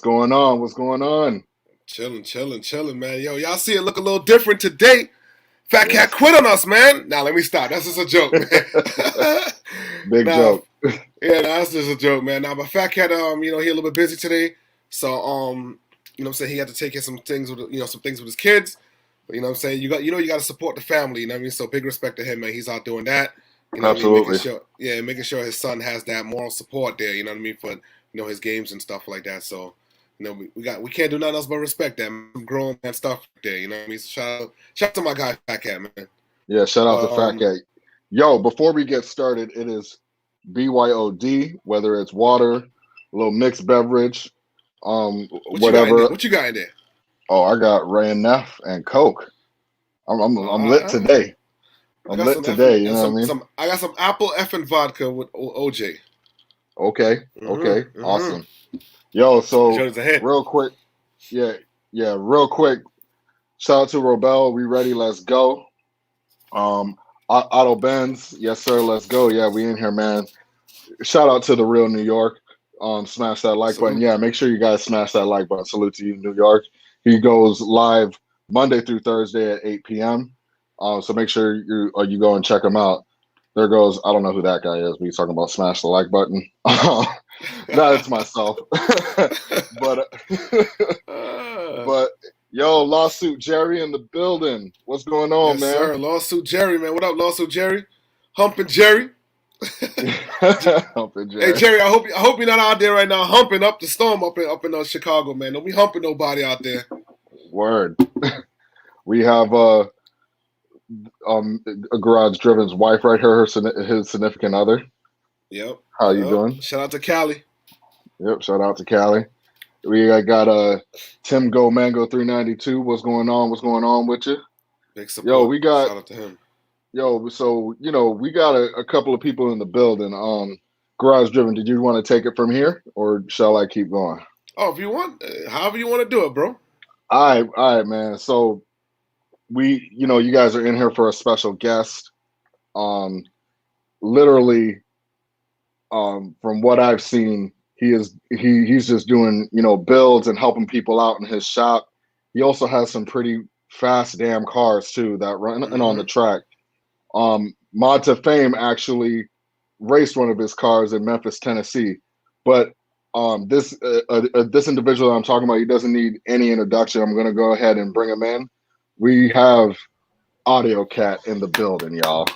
What's going on? What's going on? Chilling, man. Yo, y'all see it look a little different today. FaTKaT Yes. quit on us, man. Now let me stop. That's just a joke, man. Big joke. Yeah, that's just a joke, man. Now, but FaTKaT, he a little bit busy today, so I'm saying, he had to take care of some things with some things with his kids. But you know what I'm saying, you got to support the family. You know what I mean? So big respect to him, man. He's out doing that. You know Absolutely. what I mean? Making sure his son has that moral support there. You know what I mean, for his games and stuff like that. So. We can't do nothing else but respect that, man. Grown man stuff there, you know what I mean? So shout out to my guy FaTKaT, man. Yeah, shout out to FaTKaT. Yo, before we get started, it is BYOD, whether it's water, a little mixed beverage, whatever. What you got in there? Oh, I got Ray and Neff and Coke. I'm lit today. I'm lit today, you know what I mean? I got some apple effing vodka with OJ. Okay, awesome. Yo, so real quick, real quick. Shout out to Robel. We ready? Let's go. Otto Benz, yes sir. Let's go. Yeah, we in here, man. Shout out to the real New York. Smash that like button. Yeah, make sure you guys smash that like button. Salute to you, New York. He goes live Monday through Thursday at 8 p.m. So make sure you go and check him out. There goes. I don't know who that guy is, but he's talking about smash the like button. No, it's myself. but yo, Lawsuit Jerry in the building. What's going on, yes, man? Sir. Lawsuit Jerry, man. What up, Lawsuit Jerry? Humping Jerry. Humping Jerry. Hey Jerry, I hope you're not out there right now humping up the storm up in Chicago, man. Don't be humping nobody out there. Word. We have a Garage Driven's wife right here, his significant other. Yep. How you doing? Shout out to Cali. Yep, shout out to Cali. We got Tim Go Mango 392. What's going on? What's going on with you? Big support. Yo, we got shout out to him. Yo, so we got a couple of people in the building. Garage Driven, did you want to take it from here, or shall I keep going? Oh, if you want, however you want to do it, bro. All right, man. So you guys are in here for a special guest. Literally, from what I've seen, he's just doing builds and helping people out in his shop. He also has some pretty fast damn cars too that run on the track. Mod to Fame actually raced one of his cars in Memphis, Tennessee. But this individual I'm talking about, he doesn't need any introduction. I'm gonna go ahead and bring him in. We have FaTKaT in the building, y'all.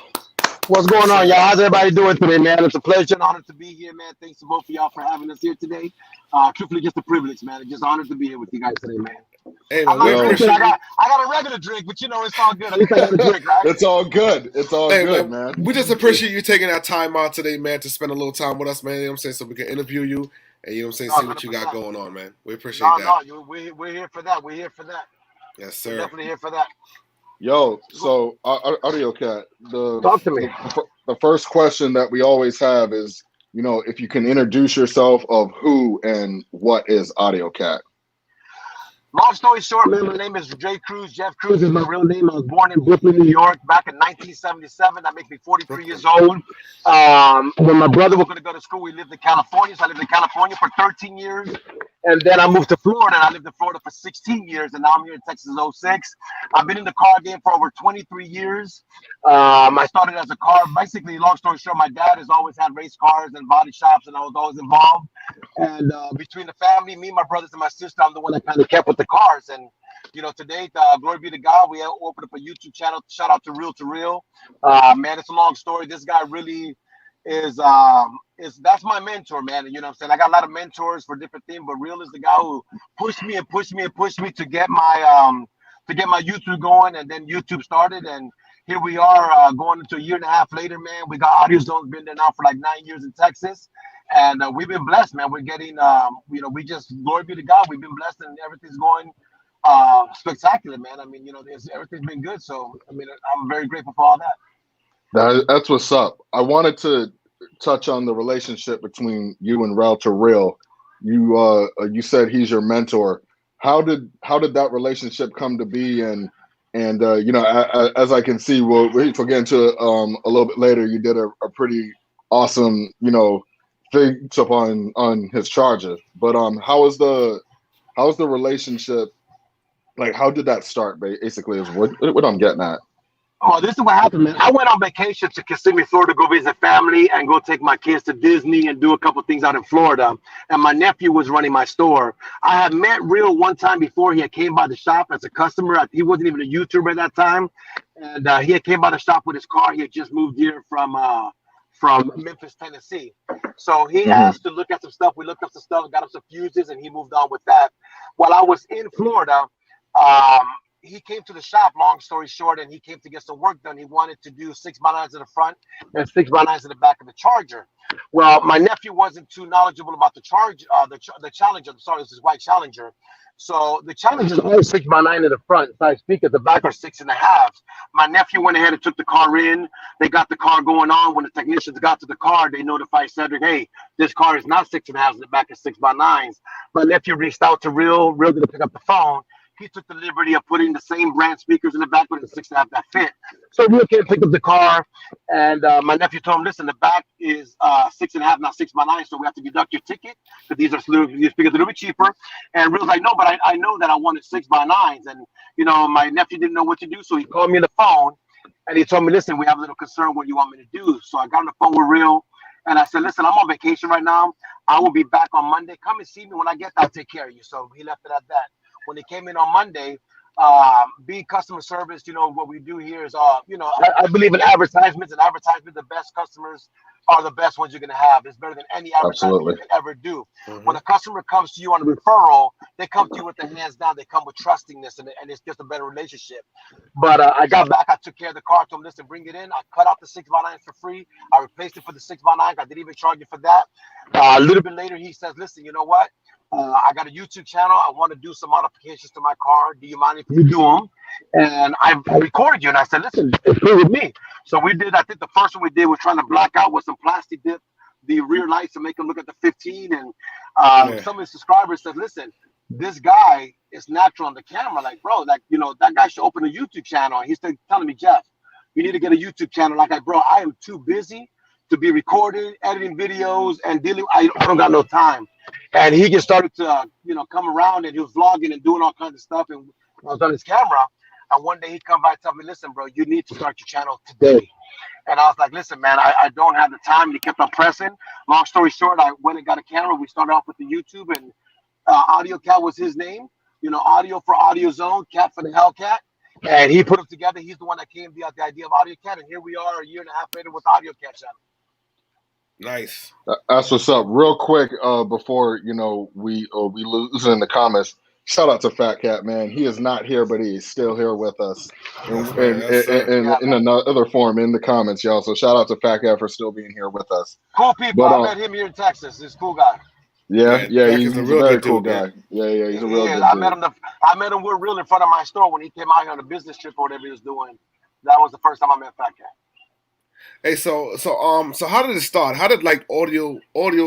What's going on, y'all? How's everybody doing today, man? It's a pleasure and honor to be here, man. Thanks to both of y'all for having us here today. Truthfully, just a privilege, man. It's just honored to be here with you guys today, man. Hey, man, I got a regular drink, but it's all good. At least I got a drink, right? It's all good. It's all good, man. We just appreciate you taking that time out today, man, to spend a little time with us, man. You know what I'm saying? So we can interview you and see what you got going on, man. We appreciate that. No, we're here for that. We're here for that. Yes, sir. We're definitely here for that. Yo, so FaTKaT, talk to me. The first question that we always have is, if you can introduce yourself of who and what is FaTKaT. Long story short, man, my name is Jay Cruz. Jeff Cruz is my real name. I was born in Brooklyn, New York, back in 1977. That makes me 43 years old. When my brother was going to go to school, we lived in California. So I lived in California for 13 years. And then I moved to Florida, and I lived in Florida for 16 years. And now I'm here in Texas 06. I've been in the car game for over 23 years. I started as a car. Basically, long story short, my dad has always had race cars and body shops, and I was always involved. And between the family, me, my brothers, and my sister, I'm the one that kind of kept with the cars. And today, glory be to God, we opened up a YouTube channel. Shout out to Real to Real. Man, it's a long story. This guy really is that's my mentor, man. And you know what I'm saying? I got a lot of mentors for different things, but Real is the guy who pushed me to get my YouTube going, and then YouTube started, and here we are going into a year and a half later, man. We got Audio Zone's been there now for like 9 years in Texas. And we've been blessed, man. We're getting, we just, glory be to God, we've been blessed and everything's going spectacular, man. I mean, everything's been good. So, I mean, I'm very grateful for all that. That's what's up. I wanted to touch on the relationship between you and Real to Real. You said he's your mentor. How did that relationship come to be? And as I can see, we'll get into a little bit later. You did a pretty awesome, things up on his charger. But how was the how's the relationship? Like, how did that start? Basically, is what I'm getting at. Oh, this is what happened, man. I went on vacation to Kissimmee, Florida, go visit family and go take my kids to Disney and do a couple things out in Florida. And my nephew was running my store. I had met Real one time before. He had came by the shop as a customer. He wasn't even a YouTuber at that time, and he had came by the shop with his car. He had just moved here from Memphis, Tennessee. So he Mm-hmm. asked to look at some stuff. We looked up some stuff, got him some fuses, and he moved on with that. While I was in Florida, um, he came to the shop, long story short, and he came to get some work done. He wanted to do 6x9s in the front and 6x9s in the back of the Charger. Well, my nephew wasn't too knowledgeable about the the Challenger. Sorry, this is white Challenger. So the Challenger is always 6x9 in the front. Side speakers, the back are 6.5. My nephew went ahead and took the car in. They got the car going on. When the technicians got to the car, they notified Cedric, hey, this car is not 6.5s in the back, is 6x9s. My nephew reached out to Real. Real didn't pick up the phone. He took the liberty of putting the same brand speakers in the back with the 6.5 that fit. So Real came picked up the car, and my nephew told him, listen, the back is 6.5, not 6x9, so we have to deduct your ticket because these speakers a little bit cheaper. And Real's like, no, but I know that I wanted 6x9s. And, you know, my nephew didn't know what to do, so he called me on the phone, and he told me, listen, we have a little concern. What do you want me to do? So I got on the phone with Real, and I said, listen, I'm on vacation right now. I will be back on Monday. Come and see me when I get there. I'll take care of you. So he left it at that. When he came in on Monday, being customer service, you know, what we do here is, you know, I believe in advertisements, and advertisements, the best customers are the best ones you're going to have. It's better than any advertisement Absolutely. you can ever do. When a customer comes to you on a referral, they come to you with their hands down. They come with trustingness, and it's just a better relationship. But I got back. I took care of the car. I told him, listen, bring it in. I cut out the 6x9s for free. I replaced it for the 6x9s. I didn't even charge you for that. A little bit later, he says, listen, you know what? I got a YouTube channel. I want to do some modifications to my car. Do you mind if you do them? And I recorded you, and I said, listen, it's free with me. So we did, I think the first one we did was trying to black out with some plastic dip the rear lights to make them look at the 15. And some of his subscribers said, listen, this guy is natural on the camera. Like, bro, like, you know, that guy should open a YouTube channel. And he's still telling me, Jeff, you need to get a YouTube channel. Like, bro, I am too busy to be recording, editing videos, and dealing. I don't got no time. And he just started to, you know, come around, and he was vlogging and doing all kinds of stuff. And I was on his camera. And one day he come by and tell me, listen, bro, you need to start your channel today. And I was like, listen, man, I don't have the time. And he kept on pressing. Long story short, I went and got a camera. We started off with the YouTube, and AudioCat was his name. You know, audio for Audio Zone, cat for the Hellcat. And he put them together. He's the one that came up with the idea of AudioCat. And here we are a year and a half later with AudioCat channel. Nice. That's what's up. Real quick, before you know we lose in the comments. Shout out to FaTKaT, man. He is not here, but he is still here with us in another form in the comments, y'all. So shout out to FaTKaT for still being here with us. Cool people. I met him here in Texas. He's a cool guy. Yeah, he's a very cool guy. Yeah, he's a real good dude. I met him with Real in front of my store when he came out here on a business trip or whatever he was doing. That was the first time I met FaTKaT. Hey, so how did it start? How did like Audio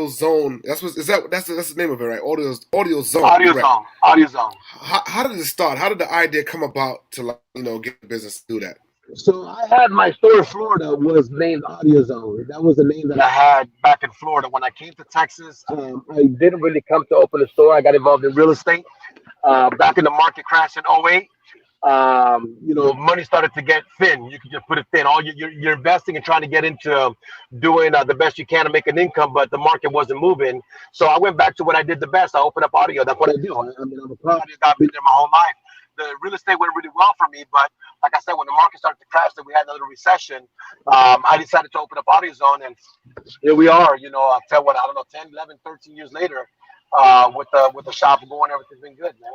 Zone? That's the name of it, right? Audio Zone. Audio Zone. How did it start? How did the idea come about to, like, you know, get the business to do that? So I had my store in Florida was named Audio Zone. That was the name that I had back in Florida. When I came to Texas, I didn't really come to open a store. I got involved in real estate back in the market crash in 2008. You know, money started to get thin. You could just put it thin. All you're investing and trying to get into doing the best you can to make an income, but the market wasn't moving. So I went back to what I did the best. I opened up audio. That's what I do. I mean, I'm a pro audio guy. I've been there my whole life. The real estate went really well for me, but like I said, when the market started to crash and we had another recession, I decided to open up Audio Zone, and here we are. You know, I'll tell what, I don't know, 10, 11, 13 years later, with the shop going, everything's been good, man.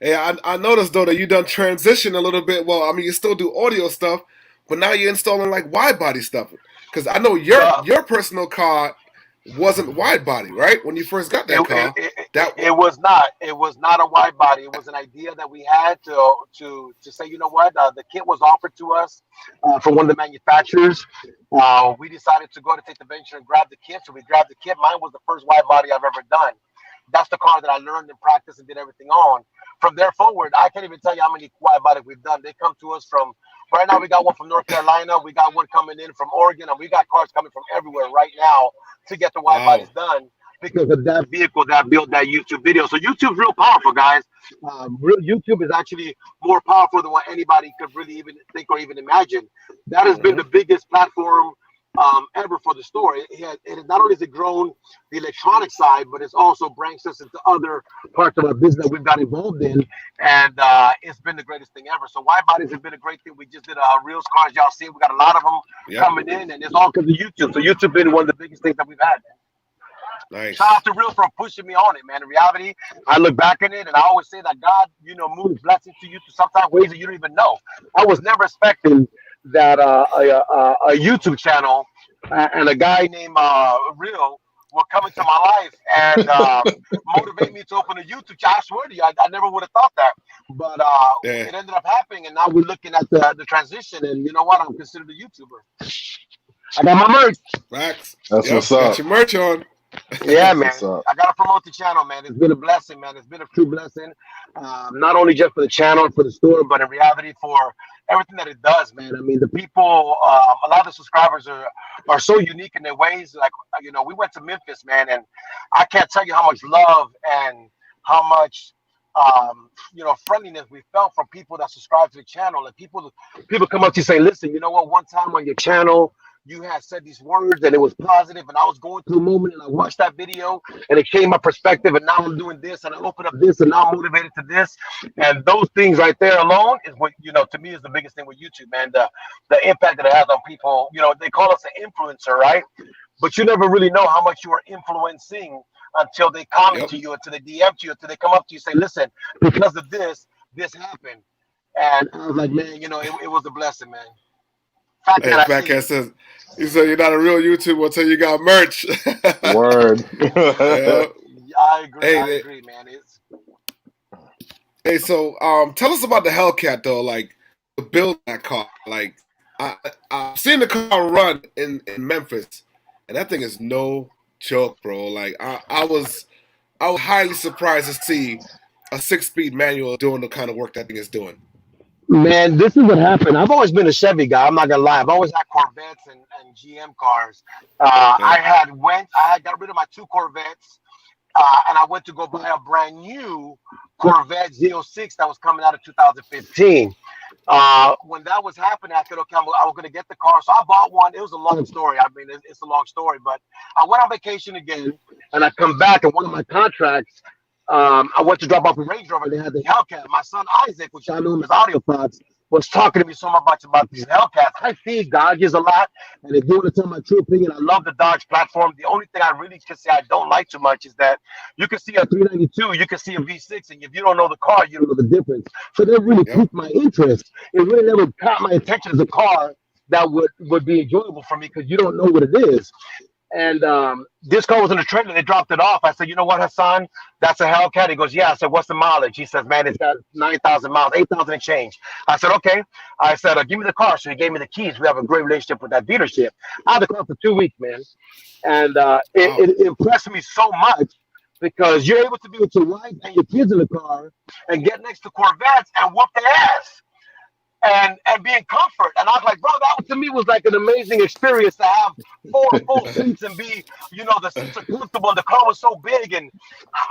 Hey, I noticed though that you done transition a little bit. Well, I mean, you still do audio stuff, but now you're installing like wide body stuff. Because I know your personal car wasn't wide body, right? When you first got that car, it was not. It was not a wide body. It was an idea that we had to say, you know what? The kit was offered to us from one of the manufacturers. We decided to go to take the venture and grab the kit. So we grabbed the kit. Mine was the first wide body I've ever done. That's the car that I learned and practiced and did everything on. From there forward, I can't even tell you how many wide bodies we've done. They come to us from, right now we got one from North Carolina, we got one coming in from Oregon, and we got cars coming from everywhere right now to get the wide bodies done. because of that vehicle that built that YouTube video. So YouTube's real powerful, guys. YouTube is actually more powerful than what anybody could really even think or even imagine. That has been the biggest platform ever for the store. It not only has it grown the electronic side, but it's also branched us into other parts of our business that we've got involved in, and it's been the greatest thing ever. So wide bodies have been a great thing. We just did Reels cars, y'all see. We got a lot of them coming in, and it's all because of YouTube. So YouTube been one of the biggest things that we've had. Nice. Shout out to Real for pushing me on it, man. In reality, I look back at it and I always say that God, moves blessings to you to sometimes ways that you don't even know. I was never expecting that a YouTube channel and a guy named Real will come into my life and motivate me to open a YouTube channel. I swear to you, I never would have thought that. But it ended up happening, and now we're looking at the transition. And you know what? I'm considered a YouTuber. I got my merch. Facts. That's what's up. Got your merch on. Yeah, man. I gotta promote the channel, man. It's been a blessing, man. It's been a true blessing. Not only just for the channel, for the store, but in reality for everything that it does, man. I mean, the people, a lot of the subscribers are so unique in their ways. Like, we went to Memphis, man, and I can't tell you how much love and how much friendliness we felt from people that subscribe to the channel. And people come up to you and say, listen, you know what, one time on your channel you had said these words and it was positive, and I was going through a moment and I watched that video and it changed my perspective, and now I'm doing this and I open up this and now I'm motivated to this. And those things right there alone is what, to me is the biggest thing with YouTube, man. The impact that it has on people. They call us an influencer, right? But you never really know how much you are influencing until they comment to you, until they DM to you, until they come up to you and say, listen, because of this happened. And I was like, man, it was a blessing, man. Hey, FaTKaT says, he said you're not a real YouTuber until you got merch. Word. I agree. I agree, man. Hey, so tell us about the Hellcat though, like the build that car. Like I've seen the car run in Memphis, and that thing is no joke, bro. Like I was highly surprised to see a 6-speed manual doing the kind of work that thing is doing. Man, this is what happened. I've always been a Chevy guy. I'm not gonna lie. I've always had Corvettes and GM cars. I had got rid of my 2 Corvettes, and I went to go buy a brand new Corvette Z06 that was coming out of 2015. When that was happening, I said, okay, I was gonna get the car. So I bought one. It was a long story. I mean, it's a long story, but I went on vacation again, and I come back, and one of my contracts. I went to drop off a Range Rover. They had the Hellcat. My son Isaac, which I knew him as Audio Thoughts, was talking to me so much about these Hellcats. I feed Dodges a lot, and if you want to tell my true opinion, I love the Dodge platform. The only thing I really can say I don't like too much is that you can see a 392, you can see a V6, and if you don't know the car, you don't know the difference. So that really piqued my interest. It really never caught my attention as a car that would be enjoyable for me because you don't know what it is. And this car was in the trailer. They dropped it off. I said, you know what, Hassan? That's a Hellcat. He goes, yeah. I said, what's the mileage? He says, man, it's got 9,000 miles, 8,000 and change. I said, okay. I said, give me the car. So he gave me the keys. We have a great relationship with that dealership. I had the car for 2 weeks, man. And it impressed me so much because you're able to be with your wife and your kids in the car and get next to Corvettes and whoop their ass. And be in comfort. And I was like, bro, that to me was like an amazing experience to have 4 full seats and be, the seats are comfortable. And the car was so big, and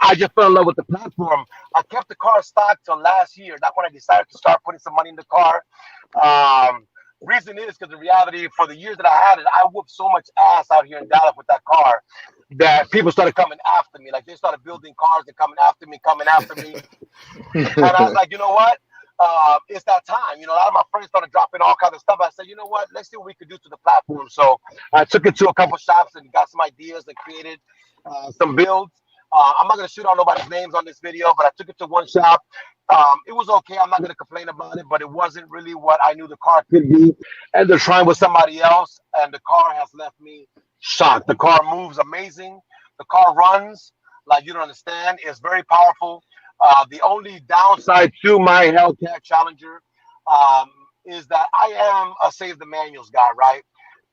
I just fell in love with the platform. I kept the car stocked till last year. That's when I decided to start putting some money in the car. Reason is because the reality, for the years that I had it, I whooped so much ass out here in Dallas with that car that people started coming after me. Like, they started building cars and coming after me. And I was like, you know what? It's that time. A lot of my friends started dropping all kinds of stuff. I said, you know what? Let's see what we could do to the platform. So I took it to a couple shops and got some ideas and created some builds. I'm not going to shoot out nobody's names on this video, but I took it to one shop. It was okay. I'm not going to complain about it, but it wasn't really what I knew the car could be. And they're trying with somebody else, and the car has left me shocked. The car moves amazing. The car runs like you don't understand. It's very powerful. The only downside to my Hellcat Challenger is that I am a save the manuals guy, right?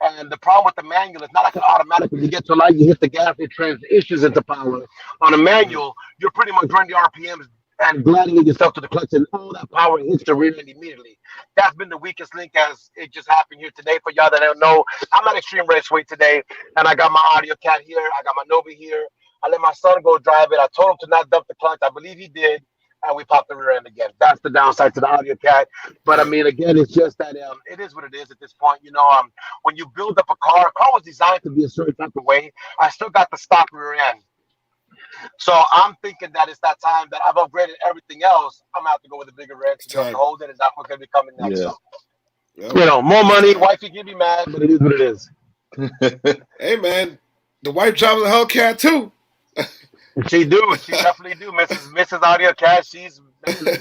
And the problem with the manual is not like an automatic. When you get to a light, you hit the gas, it transitions into power. On a manual, you're pretty much running the RPMs and gliding yourself to the clutch, and all that power hits the rear end immediately. That's been the weakest link, as it just happened here today. For y'all that don't know, I'm at Extreme Raceway today, and I got my Audio Cat here. I got my Nova here. I let my son go drive it. I told him to not dump the clutch. I believe he did. And we popped the rear end again. That's the downside to the audio cat. But I mean, again, it's just that it is what it is at this point. You know, when you build up a car was designed to be a certain type of way. I still got the stock rear end. So I'm thinking that it's that time that I've upgraded everything else. I'm gonna have to go with a bigger rear to hold it, and that's what's gonna be coming next. Yeah. So, you know, more money. Wifey can be mad, but it is what it is. Hey man, the wife drives a Hellcat too. She do. She definitely do. Mrs. Audio Cat. That's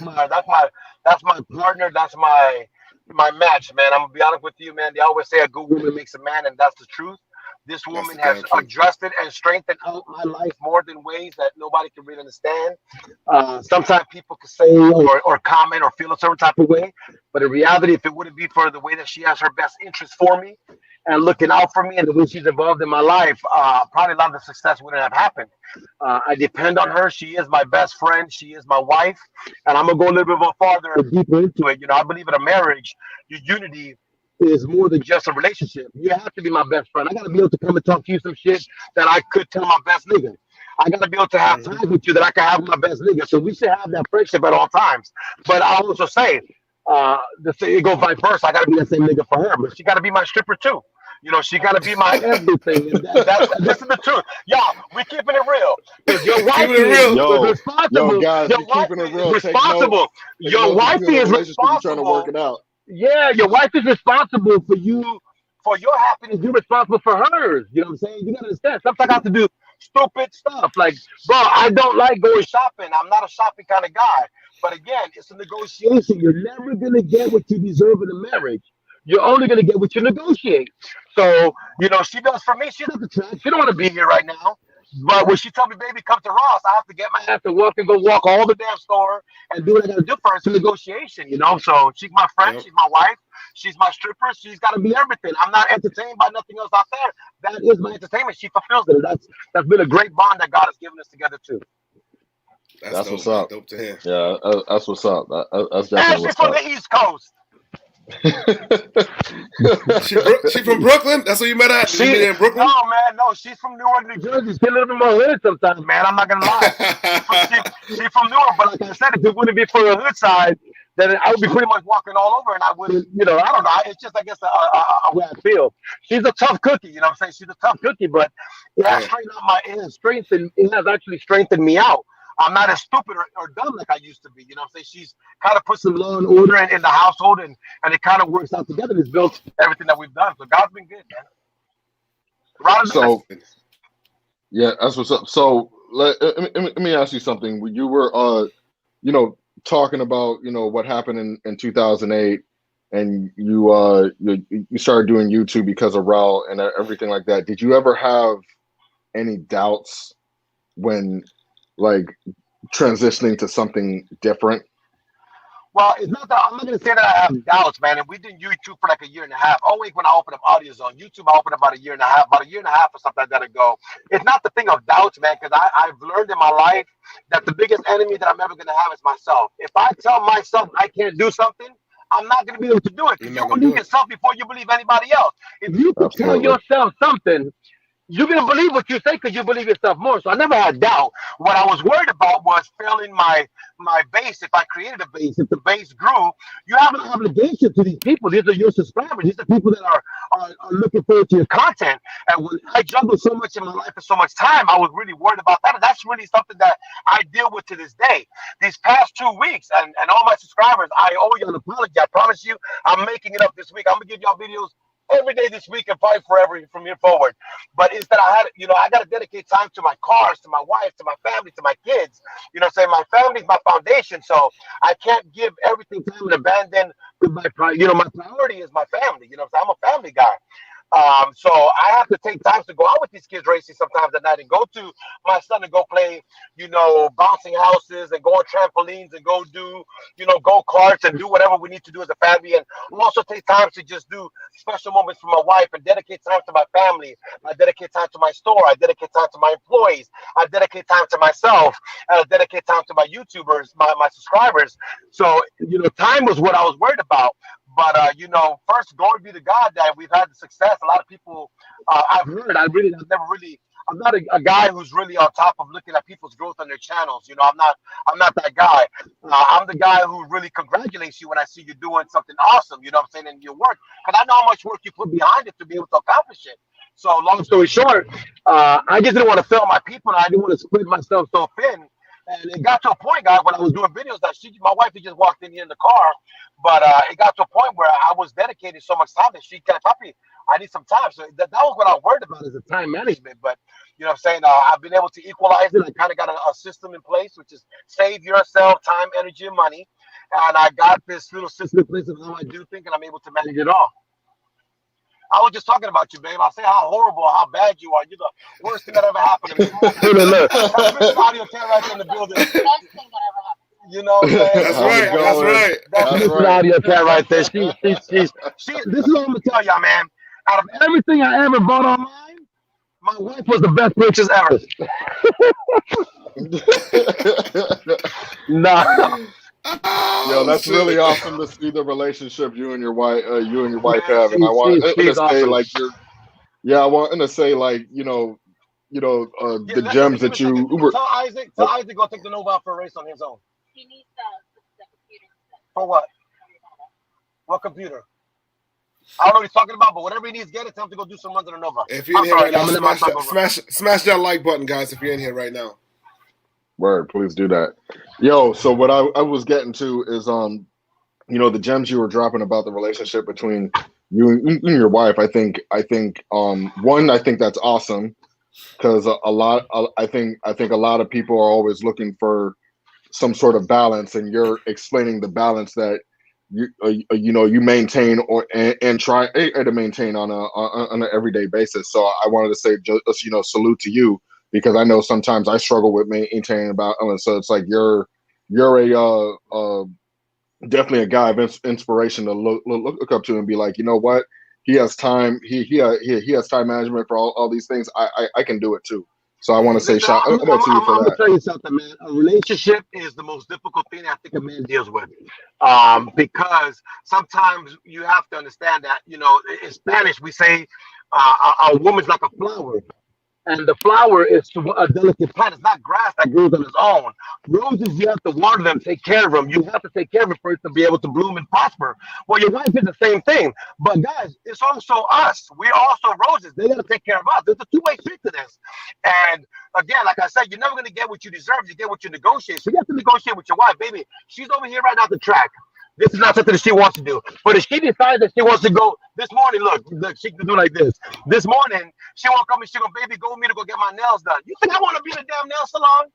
my partner. That's my match, man. I'm gonna be honest with you, man. They always say a good woman makes a man, and that's the truth. This woman has adjusted and strengthened out my life more than ways that nobody can really understand. Sometimes people can say or comment or feel a certain type of way, but in reality, if it wouldn't be for the way that she has her best interest for me and looking out for me and the way she's involved in my life, probably a lot of the success wouldn't have happened. I depend on her. She is my best friend. She is my wife. And I'm going to go a little bit farther deeper into it. You know, I believe in a marriage, your unity is more than just a relationship. You have to be my best friend. I got to be able to come and talk to you some shit that I could tell my best nigga. I got to be able to have time with you that I can have with my best nigga. So we should have that friendship at all times. But I also say, it goes vice versa. I got to be that same nigga for her, but she got to be my stripper too. You know, she got to be my everything. And this is the truth. Y'all, we keeping it real. Because your wife is responsible. Yo, guys, your wife keeping it real. is responsible. Your wife is responsible. Trying to work it out. Yeah, your wife is responsible for you, for your happiness. You're responsible for hers. You know what I'm saying? You gotta understand. Sometimes I have to do stupid stuff. Like, bro, I don't like going shopping. I'm not a shopping kind of guy. But again, it's a negotiation. You're never gonna get what you deserve in a marriage. You're only gonna get what you negotiate. So, you know, she does for me. She's at the track. She don't want to be here right now. But when she told me, baby, come to Ross, I have to get my ass to work and go walk all the damn store and do what I got to do for her. It's a negotiation, you know? So she's my friend. She's my wife. She's my stripper. She's got to be everything. I'm not entertained by nothing else out there. That is my entertainment. She fulfills it. That's been a great bond that God has given us together, too. That's what's up. Dope to hear. Yeah, that's what's up. That's definitely and she's from the East Coast. She from Brooklyn? That's where you met at? She in Brooklyn? No, man, no. She's from Newark, New Jersey. She's a little bit more hood sometimes, man. I'm not gonna lie. She's from Newark, but like I said, if it wouldn't be for the hood side, then I would be pretty much walking all over, and I wouldn't, you know, I don't know. It's just, I guess, a way I feel. She's a tough cookie, you know what I'm saying? She's a tough cookie, but it has actually strengthened me out. I'm not as stupid or dumb like I used to be. You know what I'm saying? She's kind of put some law and order in the household, and it kind of works out together. It's built everything that we've done. So God's been good, man. So, yeah, that's what's up. So let me ask you something. You were, you know, talking about, you know, what happened in 2008, and you started doing YouTube because of Rel and everything like that. Did you ever have any doubts when, like, transitioning to something different? Well, it's not that I'm not gonna say that I have doubts, man. And we did YouTube for like a year and a half. Always when I opened up audio zone, YouTube I opened about a year and a half or something like that ago. It's not the thing of doubts, man, because I've learned in my life that the biggest enemy that I'm ever gonna have is myself. If I tell myself I can't do something, I'm not gonna be able to do it. Because you believe yourself before you believe anybody else. If you can tell yourself something, you're going to believe what you say because you believe yourself more. So I never had doubt. What I was worried about was failing my base. If I created a base, if the base grew, you have an obligation to these people. These are your subscribers. These are people that are looking forward to your content. And when I juggle so much in my life and so much time, I was really worried about that. And that's really something that I deal with to this day. These past 2 weeks, and all my subscribers, I owe you an apology. I promise you, I'm making it up this week. I'm going to give y'all videos every day this week and probably forever from here forward. But it's that I got to dedicate time to my cars, to my wife, to my family, to my kids. You know, saying my family is my foundation. So I can't give everything time and abandon my priority is my family. You know, so I'm a family guy. So I have to take time to go out with these kids racing sometimes at night and go to my son and go play, you know, bouncing houses and go on trampolines and go do, you know, go-karts and do whatever we need to do as a family. And also take time to just do special moments for my wife and dedicate time to my family. I dedicate time to my store. I dedicate time to my employees. I dedicate time to myself. And I dedicate time to my YouTubers, my subscribers. So, you know, time was what I was worried about. But, you know, first, glory be to God that we've had the success. A lot of people I've never really not a guy who's really on top of looking at people's growth on their channels. You know, I'm not that guy. I'm the guy who really congratulates you when I see you doing something awesome. You know what I'm saying? In your work, because I know how much work you put behind it to be able to accomplish it. So, long story short, I just didn't want to fail my people. I didn't want to spread myself so thin. And it got to a point, guys, when I was doing videos that my wife had just walked in here in the car, but it got to a point where I was dedicating so much time that she kept, Papi, I need some time. So that was what I was worried about, is the time management. But you know what I'm saying? I've been able to equalize it. I kind of got a system in place, which is save yourself time, energy, and money. And I got this little system in place of how I do things, and I'm able to manage it all. I was just talking about you, babe. I say how horrible, how bad you are. You're the worst thing that ever happened to me. Look, that's audio camera right in the building. Best thing that ever happened. You know what I'm saying? That's right. That's right. That's right. Audio cat right there. She. This is what I'm gonna tell y'all, man. Out of everything I ever bought online, my wife was the best purchase ever. Nah. Yo, that's really awesome to see the relationship you and your wife have, and I want to say awesome. Like I want to say like the gems that you. Tell Isaac go take the Nova out for a race on his own. He needs the computer. For what? What computer? I don't know what he's talking about, but whatever he needs, get it. Tell him to go do some runs on the Nova. If you're in here right now, smash that like button, guys. If you're in here right now. Word, please do that. Yo, so what I was getting to is the gems you were dropping about the relationship between you and your wife. I think one, I think that's awesome, because I think a lot of people are always looking for some sort of balance, and you're explaining the balance that you maintain and try to maintain on an everyday basis. So I wanted to say just salute to you, because I know sometimes I struggle with maintaining balance. So it's like you're a definitely a guy of inspiration to look up to and be like, you know what, he has time. He has time management for all these things. I can do it too. So I want to say shout out to you for that. I'm gonna tell you something, man. A relationship is the most difficult thing I think a man deals with, because sometimes you have to understand that in Spanish we say a woman's like a flower. And the flower is a delicate plant. It's not grass that grows on its own. Roses, you have to water them, take care of them. You have to take care of it for it to be able to bloom and prosper. Well, your wife is the same thing. But guys, it's also us. We're also roses. They got to take care of us. There's a two-way street to this. And again, like I said, you're never going to get what you deserve. You get what you negotiate. So you have to negotiate with your wife. Baby, she's over here right now at the track. This is not something that she wants to do. But if she decides that she wants to go this morning, look, she can do like this. This morning, she won't come and she go, baby, go with me to go get my nails done. You think I want to be in a damn nail salon?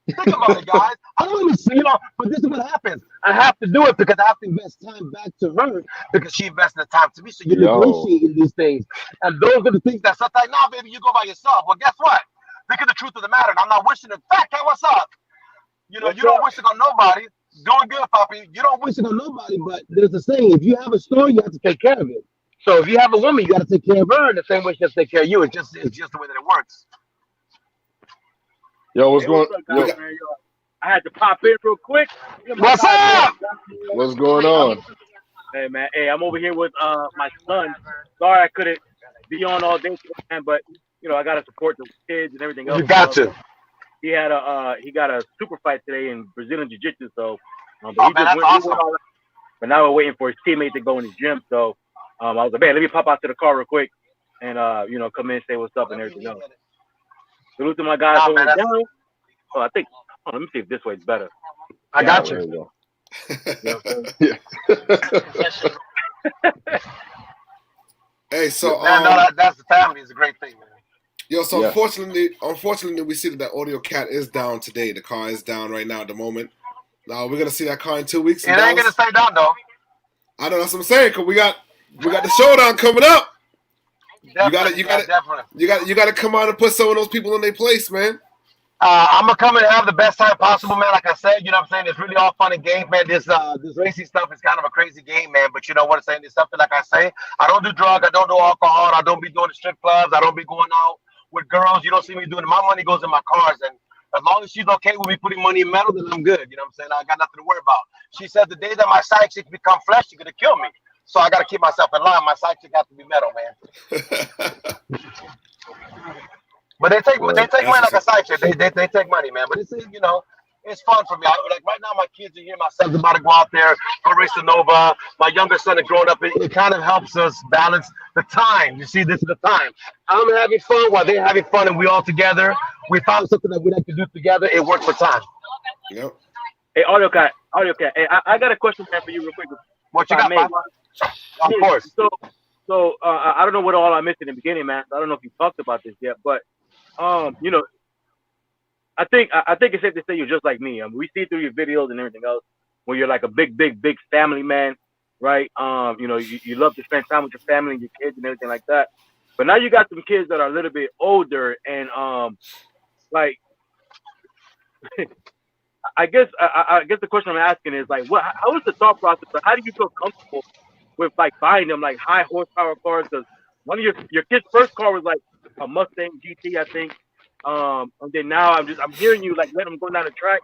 Think about it, guys. I don't even see, but this is what happens. I have to do it because I have to invest time back to her because she invested the time to me. So you're negotiating these things. And those are the things that sometimes, nah, baby, you go by yourself. Well, guess what? Look at the truth of the matter. I'm not wishing it. FaTKaT, what's up? You don't wish it on nobody. Doing good, Poppy. You don't wish it on nobody, but there's a saying: if you have a store, you have to take care of it. So if you have a woman, you got to take care of her in the same way she has to take care of you. It's just the way that it works. Yo, what's going on? I had to pop in real quick. What's up? What's going on? Hey, man. Hey, I'm over here with my son. Sorry I couldn't be on all day, man, but I got to support the kids and everything else. You got to. He got a super fight today in Brazilian Jiu-Jitsu, so but that's awesome. But now we're waiting for his teammate to go in his gym, so I was like, man, let me pop out to the car real quick and come in and say what's up and everything else. Salute to my guys over there. Oh, I think. Oh, let me see if this way's better. I got you. Hey, so that's the family. It's a great thing, man. Yo, so unfortunately, we see that Audio Cat is down today. The car is down right now at the moment. Now we're gonna see that car in 2 weeks. It ain't gonna stay down though. I know, that's what I'm saying. Cause we got the showdown coming up. Definitely, you got to come out and put some of those people in their place, man. I'm gonna come and have the best time possible, man. Like I said, you know what I'm saying? It's really all fun and games, man. This racing stuff is kind of a crazy game, man. But you know what I'm saying? It's something like I say. I don't do drugs. I don't do alcohol. I don't be doing the strip clubs. I don't be going out with girls. You don't see me doing it. My money goes in my cars, and as long as she's okay with me putting money in metal, then I'm good. You know what I'm saying? I got nothing to worry about. She said the day that my side chick become flesh, she's gonna kill me. So I gotta keep myself in line. My side chick has to be metal, man. But they take money like a side chick. They take money, man. But it's it's fun for me. Like right now, my kids are here. My son's about to go out there, go race the Nova. My younger son is growing up. It kind of helps us balance the time. You see, this is the time. I'm having fun while they're having fun, and we all together. We found something that we like to do together. It works for time. Yep. Hey, AudioCat. Hey, I got a question for you real quick. What you got, man? Of course. So I don't know what all I missed in the beginning, man. I don't know if you talked about this yet, but I think it's safe to say you're just like me. We see through your videos and everything else where you're like a big family man, right? You love to spend time with your family and your kids and everything like that. But now you got some kids that are a little bit older and like I guess the question I'm asking is like, how is the thought process? How do you feel comfortable with like buying them like high horsepower cars? Because one of your kids' first car was like a Mustang GT, I think. And then now I'm hearing you like let them go down the track.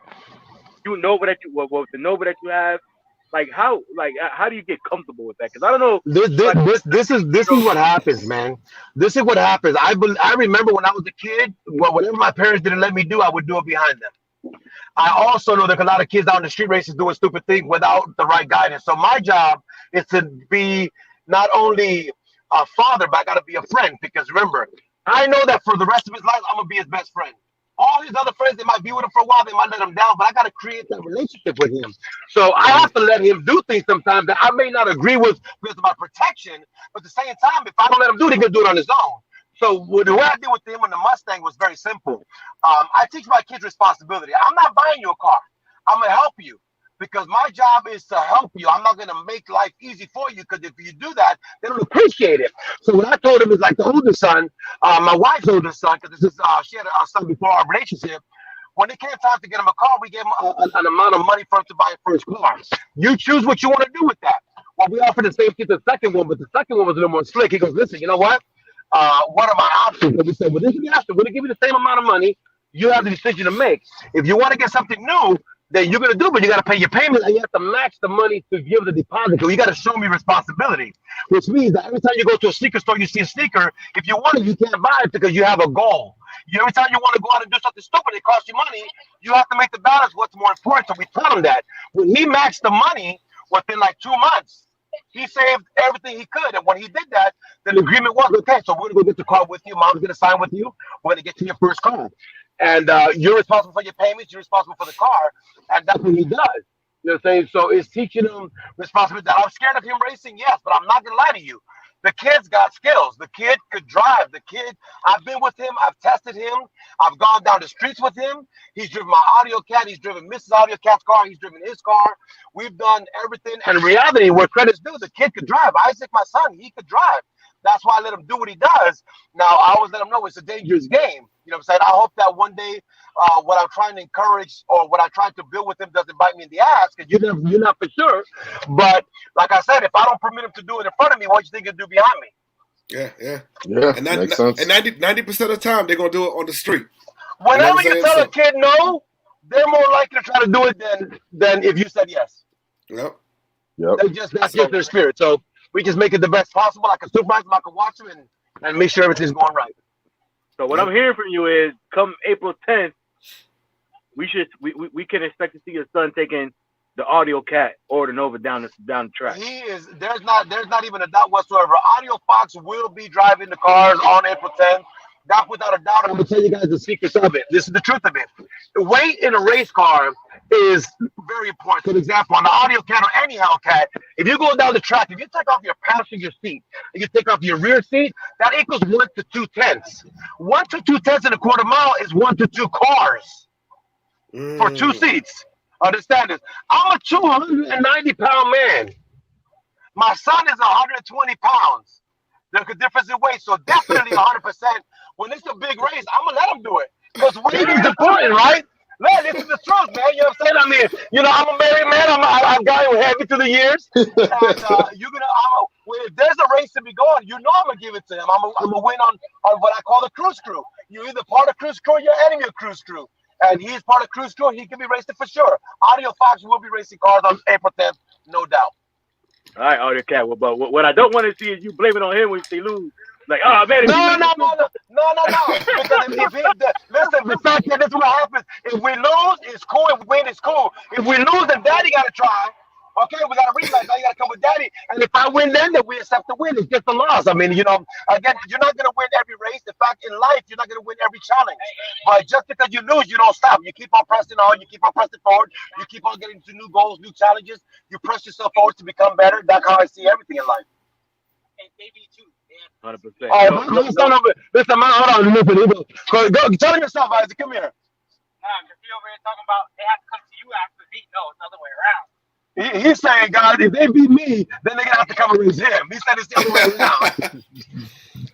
You know that the Nova that you have. Like how do you get comfortable with that? Because I don't know. This is what happens, man. This is what happens. I remember when I was a kid, whatever my parents didn't let me do, I would do it behind them. I also know there's a lot of kids out in the street races doing stupid things without the right guidance. So my job is to be not only a father, but I got to be a friend. Because remember, I know that for the rest of his life, I'm going to be his best friend. All his other friends, they might be with him for a while, they might let him down, but I got to create that relationship with him. So I have to let him do things sometimes that I may not agree with because of my protection, but at the same time, if I don't let him do it, he can do it on his own. So the way I did with him on the Mustang was very simple. I teach my kids responsibility. I'm not buying you a car. I'm going to help you because my job is to help you. I'm not going to make life easy for you because if you do that, they don't appreciate it. So what I told him is like the oldest son, my wife's oldest son, because she had a son before our relationship. When it came time to get him a car, we gave him an amount of money for him to buy a first car. You choose what you want to do with that. Well, we offered the same thing to the second one, but the second one was a little more slick. He goes, listen, you know what? What are my options? And we said, well, this is the option. We're going to give you the same amount of money. You have the decision to make. If you want to get something new, then you're going to do it, but you got to pay your payment and you have to match the money to give the deposit. So you got to show me responsibility, which means that every time you go to a sneaker store, you see a sneaker. If you want it, you can't buy it because you have a goal. Every time you want to go out and do something stupid, it costs you money. You have to make the balance what's more important. So we tell him that. When he matched the money within like 2 months, he saved everything he could. And when he did that, then the agreement was, okay, so we're going to go get the car with you. Mom's going to sign with you. We're going to get to your first car. And you're responsible for your payments. You're responsible for the car. And that's what he does. You know what I'm saying? So it's teaching him responsibility. I'm scared of him racing, yes, but I'm not going to lie to you. The kid's got skills. The kid could drive. The kid, I've been with him. I've tested him. I've gone down the streets with him. He's driven my AudioCat. He's driven Mrs. AudioCat's car. He's driven his car. We've done everything. And in reality, where credit's due, the kid could drive. Isaac, my son, he could drive. That's why I let him do what he does. Now, I always let him know it's a dangerous game. You know what I'm saying? I hope that one day what I'm trying to encourage or what I try to build with him doesn't bite me in the ass because you're not for sure. But like I said, if I don't permit him to do it in front of me, what do you think he'll do behind me? Yeah. And makes sense. And 90% of the time, they're going to do it on the street. Whenever you tell a kid no, they're more likely to try to do it than if you said yes. Yep. That's just their spirit. So we just make it the best possible. I can supervise them, I can watch them, and make sure everything's going right. So what I'm hearing from you is, come April 10th, we can expect to see your son taking the AudioCat or the Nova down the track. He is. There's not even a doubt whatsoever. Audio Fox will be driving the cars on April 10th. That without a doubt. I'm gonna tell you guys the secrets of it. This is the truth of it. The weight in a race car is very important. For example, on the AudioCat or any Hellcat, if you go down the track, if you take off your passenger seat and you take off your rear seat, that equals 1 to 2/10. 1 to 2/10 in a quarter mile is 1 to 2 cars for 2 seats. Understand this? I'm a 290-pound man. My son is 120 pounds. There's a difference in weight, so definitely 100%. When it's a big race, I'm gonna let him do it because weight is important, right? Man, this is the truth, man. You know what I'm saying? I mean, I'm a married man. I've gotten heavy through the years. And if there's a race to be going, I'm gonna give it to him. I'm gonna win on what I call the cruise crew. You're either part of cruise crew or you're enemy of cruise crew. And he's part of cruise crew. He can be racing for sure. Audio Fox will be racing cars on April 10th, no doubt. All right, AudioCat. Well, but what I don't want to see is you blaming on him when they lose. Like, oh man, No. Because listen, the fact that this is what happens. If we lose, it's cool. If we win, it's cool. If we lose, then Daddy got to try. Okay, we got to realize now you got to come with Daddy. And if I win, then we accept the win. It's just a loss. I mean, again, you're not going to win every race. In fact, in life, you're not going to win every challenge. But just because you lose, you don't stop. You keep on pressing on. You keep on pressing forward. You keep on getting to new goals, new challenges. You press yourself forward to become better. That's how I see everything in life. And baby too. 100%. Listen, man, hold on. Listen, go tell him yourself, Isaac. Come here. If you're over here talking about they have to come to you after the beat, no, it's the other way around. He's saying, God, if they beat me, then they're gonna have to come and raise him. He said it's the other way around.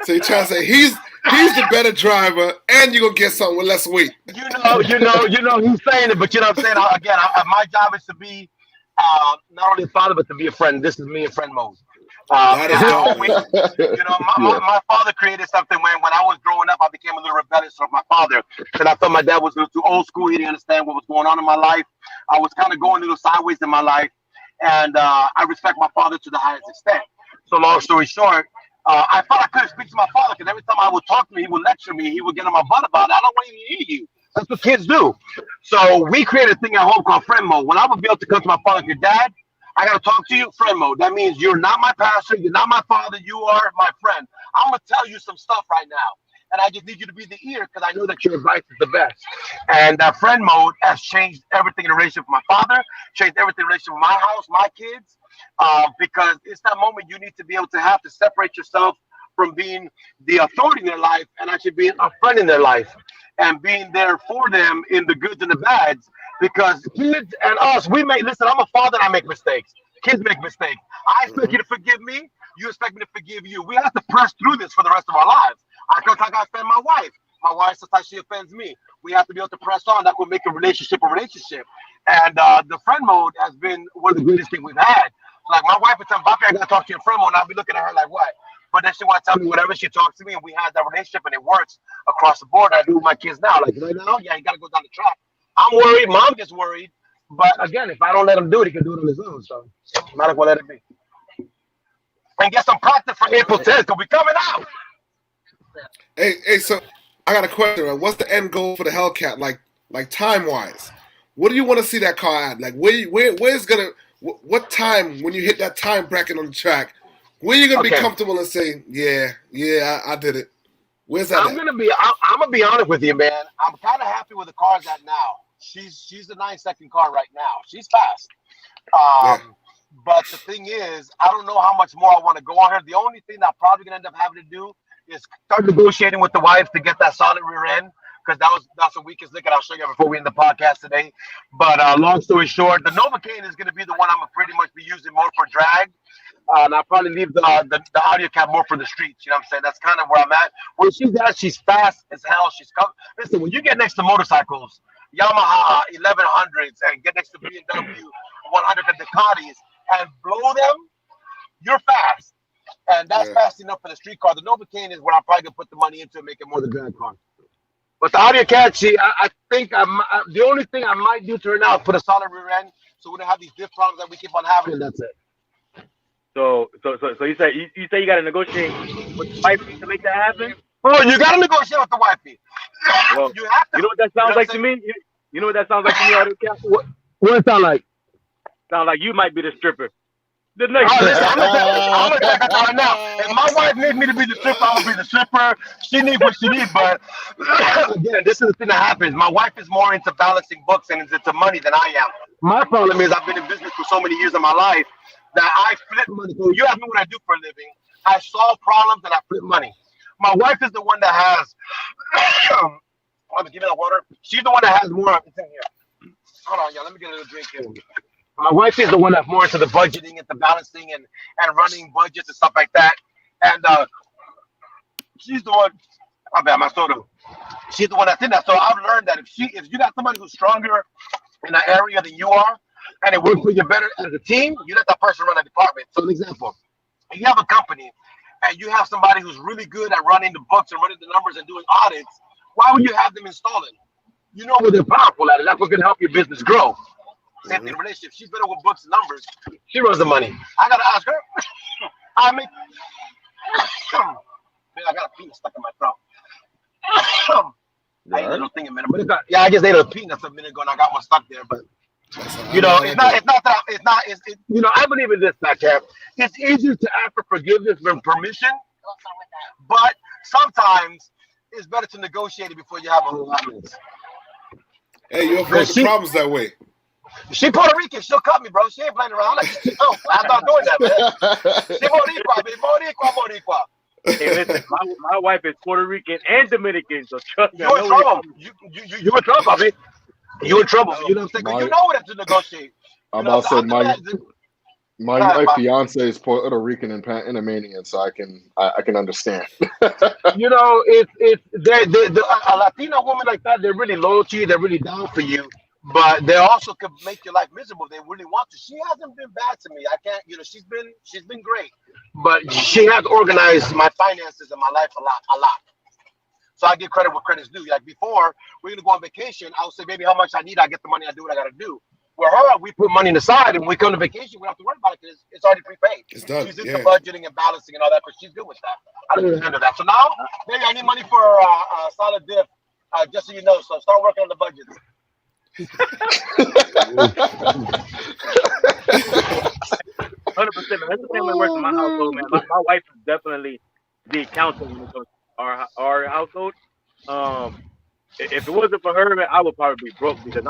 So you're trying to say he's the better driver, and you're gonna get something with less weight. You know, he's saying it, but you know what I'm saying? Again, my job is to be not only a father, but to be a friend. This is me in friend mode. That is dope. My father created something when I was growing up. I became a little rebellious with my father because I thought my dad was a little too old school. He didn't understand what was going on in my life. I was kind of going a little sideways in my life, and I respect my father to the highest extent. So long story short, I thought I couldn't speak to my father because every time I would talk to him, he would lecture me. He would get on my butt about it. I don't want to even hear you. That's what kids do. So we created a thing at home called friend mode. When I would be able to come to my father and say, Dad, I got to talk to you, friend mode. That means you're not my pastor. You're not my father. You are my friend. I'm going to tell you some stuff right now. And I just need you to be the ear because I know that your advice is the best. And that friend mode has changed everything in the relationship with my father, changed everything in the relationship with my house, my kids, because it's that moment you need to be able to have to separate yourself from being the authority in their life and actually being a friend in their life and being there for them in the goods and the bads. Because kids and us, listen, I'm a father and I make mistakes. Kids make mistakes. I expect you to forgive me. You expect me to forgive you. We have to press through this for the rest of our lives. I can't offend my wife. My wife, sometimes she offends me. We have to be able to press on. That will make a relationship a relationship. And the friend mode has been one of the greatest things we've had. Like my wife would tell me, Bobby, I got to talk to you in friend mode. And I'll be looking at her like, what? But then she want to tell me whatever she talks to me. And we have that relationship and it works across the board. I do with my kids now. Like right now, yeah, you got to go down the track. I'm worried. Mom gets worried. But again, if I don't let him do it, he can do it on his own. So might as well let it be. And get some practice for April 10th because we're coming out. Hey, so I got a question. Right? What's the end goal for the Hellcat? Like time wise, what do you want to see that car at? Like what time when you hit that time bracket on the track? Where you gonna be comfortable and say, yeah, I did it? Where's that? I'm gonna be honest with you, man. I'm kind of happy with the cars at now. She's the 9-second car right now. She's fast. But the thing is, I don't know how much more I want to go on her. The only thing I'm probably gonna end up having to do is start negotiating with the wife to get that solid rear end, because that's the weakest link, and I'll show you before we end the podcast today. But long story short, the Novocaine is going to be the one I'm going to pretty much be using more for drag. And I'll probably leave the audio cab more for the streets. You know what I'm saying? That's kind of where I'm at. When she's at, she's fast as hell. Listen, when you get next to motorcycles, Yamaha 1100s, and get next to BMW 100 Ducatis and blow them, you're fast. And that's fast enough for the street car. The Novocaine is where I'm probably going to put the money into and make it more the drag car. But the audio cat, I think the only thing I might do to her now is put a solid rear end so we don't have these diff problems that we keep on having, and that's it. So you say you got to negotiate with the wifey to make that happen? Oh, you got to negotiate with the wifey. Well, you have to. You know what that sounds like to me? You know what that sounds like to me, audio cat? What it sound like? Sound like you might be the stripper. The next listen, I'm gonna take that right now. If my wife needs me to be the stripper, I'm gonna be the stripper. She needs what she needs, but again, this is the thing that happens. My wife is more into balancing books and into money than I am. My problem is I've been in business for so many years of my life that I flip money. So you ask me what I do for a living. I solve problems and I flip money. My wife is the one that has. Give me that water. She's the one that has more. It's in here. Hold on, y'all. Let me get a little drink here. My wife is the one that's more into the budgeting, into balancing and running budgets and stuff like that. And she's the one. My soda. She's the one that's in that. So I've learned that if you got somebody who's stronger in that area than you are, and it works for you better as a team, you let that person run a department. So, an example, if you have a company and you have somebody who's really good at running the books and running the numbers and doing audits, why would you have them installing? You know what they're powerful at, and that's what's going to help your business grow. Same thing in a relationship. She's better with books and numbers. She runs the money. I gotta ask her. I just got. Yeah, I just ate a peanuts a minute ago, and I got one stuck there. But you know, it's not that. You know, I believe in this, FaTKaT. It's easier to ask for forgiveness than permission, but sometimes it's better to negotiate it before you have a whole lot of it. Hey, you avoid the problems that way. She Puerto Rican. She'll cut me, bro. She ain't playing around. I'm like, no, I'm not doing that, man. She Boricua, baby. Boricua. Hey, listen, my wife is Puerto Rican and Dominican, so trust me. You're in trouble. You in trouble, Bobby. You in trouble. You know what I'm saying? You know what to negotiate. I'm about to say my fiance is Puerto Rican and Panamanian, so I can understand. You know, a Latina woman like that, they're really loyal to you. They're really down for you. But they also could make your life miserable. They really want to. She hasn't been bad to me. I can't, you know, she's been great. But she has organized my finances and my life a lot. So I give credit where credit's due. Like before, we're gonna go on vacation. I'll say, baby, how much I need, I get the money, I do what I gotta do. Where her, we put money aside, and when we come to vacation, we don't have to worry about it because it's already prepaid. It's done. She's into budgeting and balancing and all that, but she's good with that. I don't even handle that. So now, maybe I need money for a solid diff, just so you know. So start working on the budget. 100%. That's the same way it works in my household, man. My wife is definitely the accountant when it comes to our household. If it wasn't for her, man, I would probably be broke because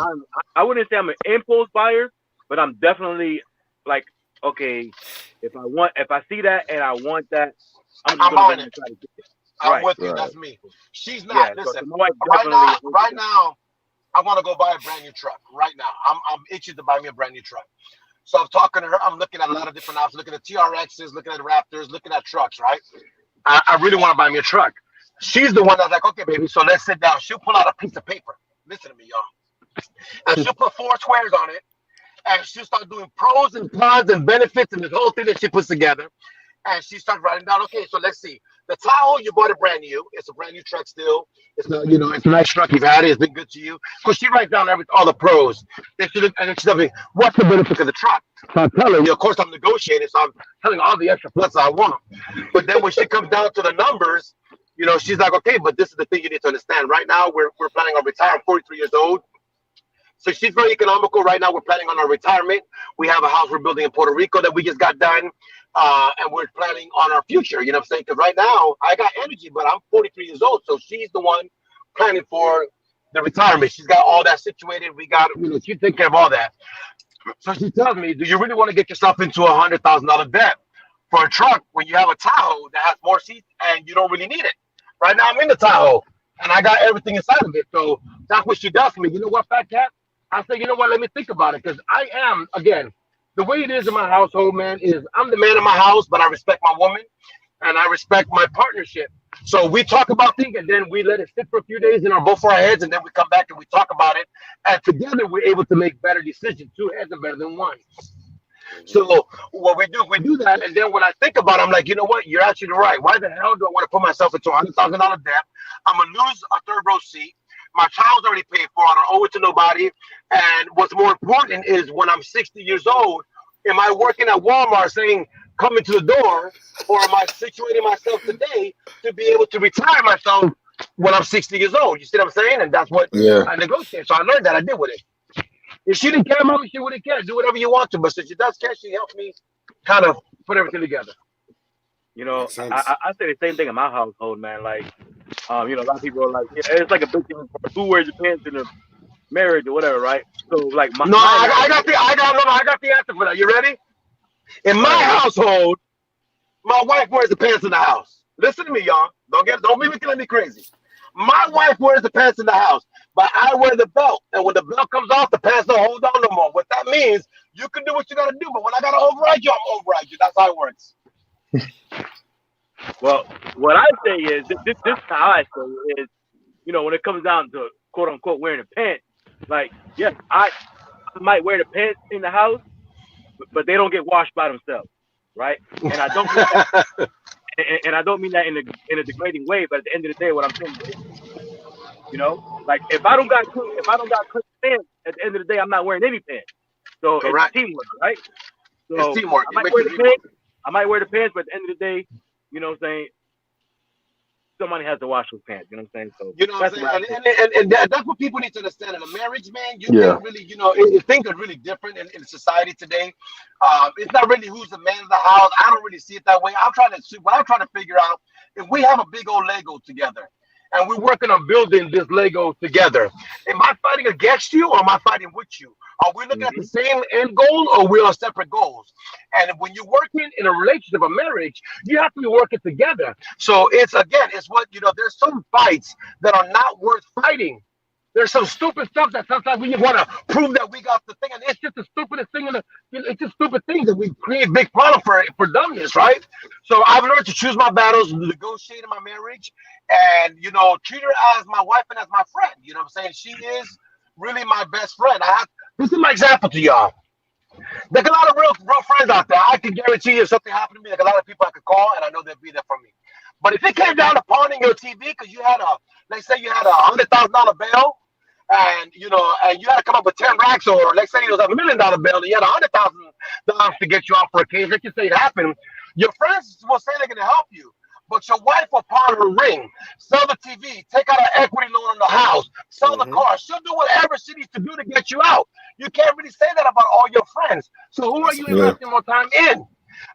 I wouldn't say I'm an impulse buyer, but I'm definitely like, okay, if I see that and I want that, I'm going to try to get it. I'm with you. That's me. She's not. Yeah, listen, right now, I want to go buy a brand new truck. Right now, I'm itching to buy me a brand new truck. So I'm talking to her. I'm looking at a lot of different options, looking at TRXs, looking at Raptors, looking at trucks. Right. I really want to buy me a truck. She's the one that's like, okay, baby. So let's sit down. She'll pull out a piece of paper. Listen to me, y'all. And she'll put 4 squares on it, and she'll start doing pros and cons and benefits and this whole thing that she puts together. And she starts writing down. Okay, so let's see. The Tahoe, you bought it brand new. It's a brand new truck still. It's not, you know, it's a nice truck. You've had it. It's been good to you. Because she writes down all the pros. And then she's like, what's the benefit of the truck? So I'm telling you, of course, I'm negotiating. So I'm telling all the extra plus I want. But then when she comes down to the numbers, you know, she's like, okay, but this is the thing you need to understand. Right now, we're planning on retiring. I'm 43 years old. So she's very economical. Right now, we're planning on our retirement. We have a house we're building in Puerto Rico that we just got done. And we're planning on our future, you know what I'm saying? Because right now, I got energy, but I'm 43 years old. So she's the one planning for the retirement. She's got all that situated. We got, you know, she take care of all that. So she tells me, do you really want to get yourself into a $100,000 debt for a truck when you have a Tahoe that has more seats and you don't really need it? Right now, I'm in the Tahoe, and I got everything inside of it. So that's what she does for me. You know what, FaTKaT? I say, you know what, let me think about it. Because I am, again, the way it is in my household, man, is I'm the man of my house, but I respect my woman, and I respect my partnership. So we talk about things, and then we let it sit for a few days in both our heads, and then we come back and we talk about it. And together, we're able to make better decisions. 2 heads are better than 1. So what we do that, and then when I think about it, I'm like, you know what? You're actually right. Why the hell do I want to put myself into a $100,000 debt? I'm gonna lose a 3rd row seat. My child's already paid for. I don't owe it to nobody. And what's more important is when I'm 60 years old, am I working at Walmart saying, come into the door, or am I situating myself today to be able to retire myself when I'm 60 years old? You see what I'm saying? And that's what I negotiate. So I learned that. I did with it. If she didn't care, Mama, she wouldn't care. Do whatever you want to. But since she does care, she helps me kind of put everything together. You know, I say the same thing in my household, man. Like, you know, a lot of people are like, yeah, it's like a big thing for who wears your pants in a marriage or whatever, right? So, like, I got the answer for that. You ready? In my household, my wife wears the pants in the house. Listen to me, y'all. Don't be looking at me crazy. My wife wears the pants in the house, but I wear the belt. And when the belt comes off, the pants don't hold on no more. What that means, you can do what you got to do, but when I got to override you, I'm override you. That's how it works. Well, what I say is, this is how I say is, you know, when it comes down to quote unquote wearing a pants, like, yes, I might wear the pants in the house, but they don't get washed by themselves, right? And I don't mean that, and I don't mean that in a degrading way, but at the end of the day, what I'm saying is, you know, like if I don't got clean pants, at the end of the day, I'm not wearing any pants. So it's teamwork, right? So it's teamwork. I might wear the pants, but at the end of the day, you know what I'm saying? somebody has to wash those pants. You know what I'm saying? So You know what that's I'm what I saying? think. That's what people need to understand. In a marriage, man, you Yeah. can't really, things are really different in society today. It's not really who's the man of the house. I don't really see it that way. What I'm trying to figure out, if we have a big old Lego together and we're working on building this Lego together, am I fighting against you or am I fighting with you? Are we looking at the Mm-hmm. same end goal or we're on separate goals? And when you're working in a relationship, a marriage, you have to be working together. So it's what, there's some fights that are not worth fighting. There's some stupid stuff that sometimes we just want to prove that we got the thing, and it's just the stupidest thing. It's just stupid things that we create big problem for dumbness, right? So I've learned to choose my battles, negotiate in my marriage, and treat her as my wife and as my friend. You know what I'm saying? She is really my best friend. This is my example to y'all. There's a lot of real friends out there. I can guarantee you if something happened to me, there's a lot of people I could call, and I know they'll be there for me. But if it came down to pawning your TV because let's say you had $100,000 bill, and you had to come up with 10 racks, or let's say it was $1 million bill, and you had $100,000 to get you off for a case. Let's just say it happened. Your friends will say they're going to help you, but your wife will pawn her ring, sell the TV, take out an equity loan on the house, sell the Mm-hmm. car. She'll do whatever she needs to do to get you out. You can't really say that about all your friends. So who are you Yeah. investing more time in?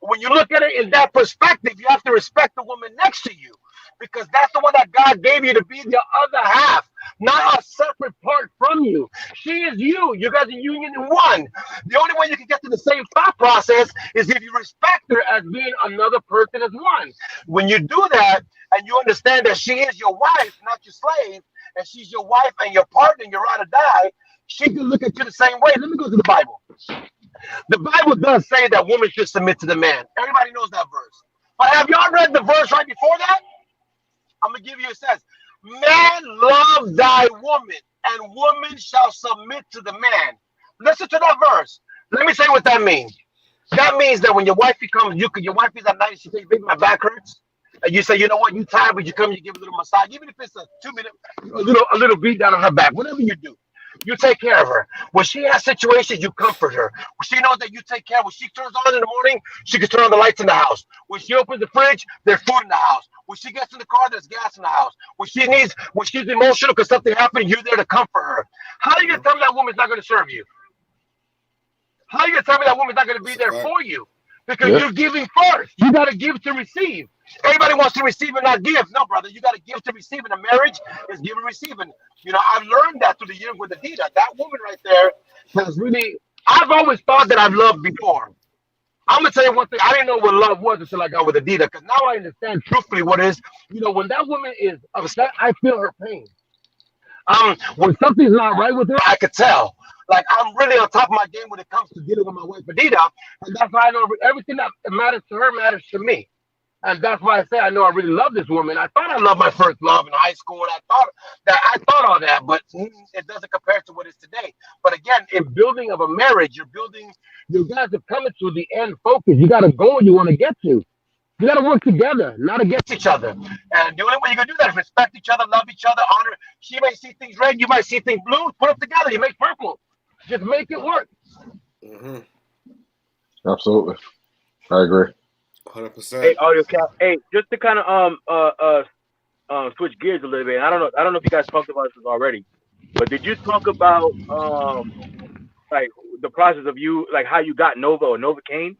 When you look at it in that perspective, you have to respect the woman next to you, because that's the one that God gave you to be the other half, not a separate part from you. She is you. You guys are union in one. The only way you can get to the same thought process is if you respect her as being another person as one. When you do that and you understand that she is your wife, not your slave, and she's your wife and your partner, and you're ride or die, she can look at you the same way. Let me go to the Bible. The Bible does say that women should submit to the man. Everybody knows that verse. But have y'all read the verse right before that? I'm going to give you, it says, man love thy woman, and woman shall submit to the man. Listen to that verse. Let me say what that means. That means that when your wife comes, your wife is at night and she says, baby, my back hurts. And you say, you know what, you tired, but you come, you give a little massage, even if it's a 2-minute, a little beat down on her back, whatever you do. You take care of her. When she has situations, you comfort her. When she knows that you take care. When she turns on in the morning, she can turn on the lights in the house. When she opens the fridge, there's food in the house. When she gets in the car, there's gas in the house. When she's emotional because something happened, you're there to comfort her. How are you going to tell me that woman's not going to serve you? How are you going to tell me that woman's not going to be there for you? Because you're giving first. You got to give to receive. Everybody wants to receive and not give. No, brother, you got to give to receive. In a marriage, is give and receiving. I've learned that through the years with Adita. That woman right there has really, I've always thought that I've loved before. I'm going to tell you one thing. I didn't know what love was until I got with Adita, because now I understand truthfully what it is. When that woman is upset, I feel her pain. When something's not right with her, I could tell. Like, I'm really on top of my game when it comes to dealing with my wife, Adita. And that's why I know everything that matters to her matters to me. And that's why I say I know I really love this woman. I thought I loved my first love in high school, and I thought all that, but it doesn't compare to what it is today. But again, in building of a marriage, you guys are coming to the end focus. You got a goal you want to get to. You got to work together, not against each other. And the only way you can do that is respect each other, love each other, honor. She may see things red, you might see things blue. Put them together, you make purple. Just make it work. Mm-hmm. Absolutely, I agree. 100%. Hey, audio cap. Hey, just to kind of switch gears a little bit. I don't know if you guys talked about this already, but did you talk about like the process of you, like how you got Nova or Novocaine?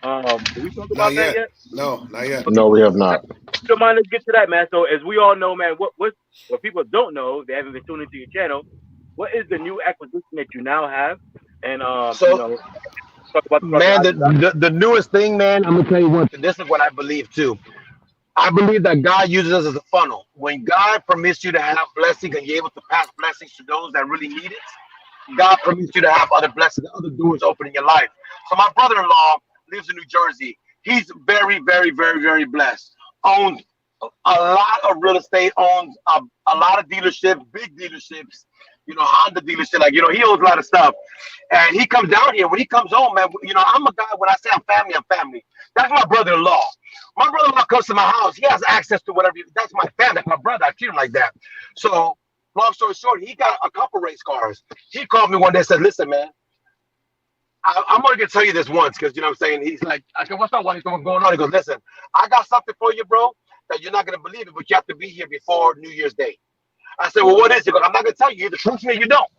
Did we talk about that yet? No, not yet. No, we have not. So, man, let's get to that, man. So, as we all know, man, what people don't know, they haven't been tuning into your channel. What is the new acquisition that you now have? And talk about the newest thing, man. I'm gonna tell you one thing. This is what I believe too. I believe that God uses us as a funnel. When God permits you to have blessings and you're able to pass blessings to those that really need it, God permits you to have other blessings, other doors open in your life. So my brother-in-law lives in New Jersey. He's very, very, very, very blessed. Owns a lot of real estate, owns a lot of dealerships, big dealerships, Honda dealership, he owns a lot of stuff. And he comes down here. When he comes home, man, I'm a guy, when I say I'm family. That's my brother-in-law. My brother-in-law comes to my house. He has access to whatever. That's my family. That's my brother. I treat him like that. So, long story short, he got a couple race cars. He called me one day and said, listen, man, I'm only going to tell you this once because, you know what I'm saying? He's like, I said, what's up? What's going on? He goes, listen, I got something for you, bro. that you're not going to believe it, but you have to be here before New Year's Day. I said, well, what is it? But I'm not going to tell you. You either trust me or you don't.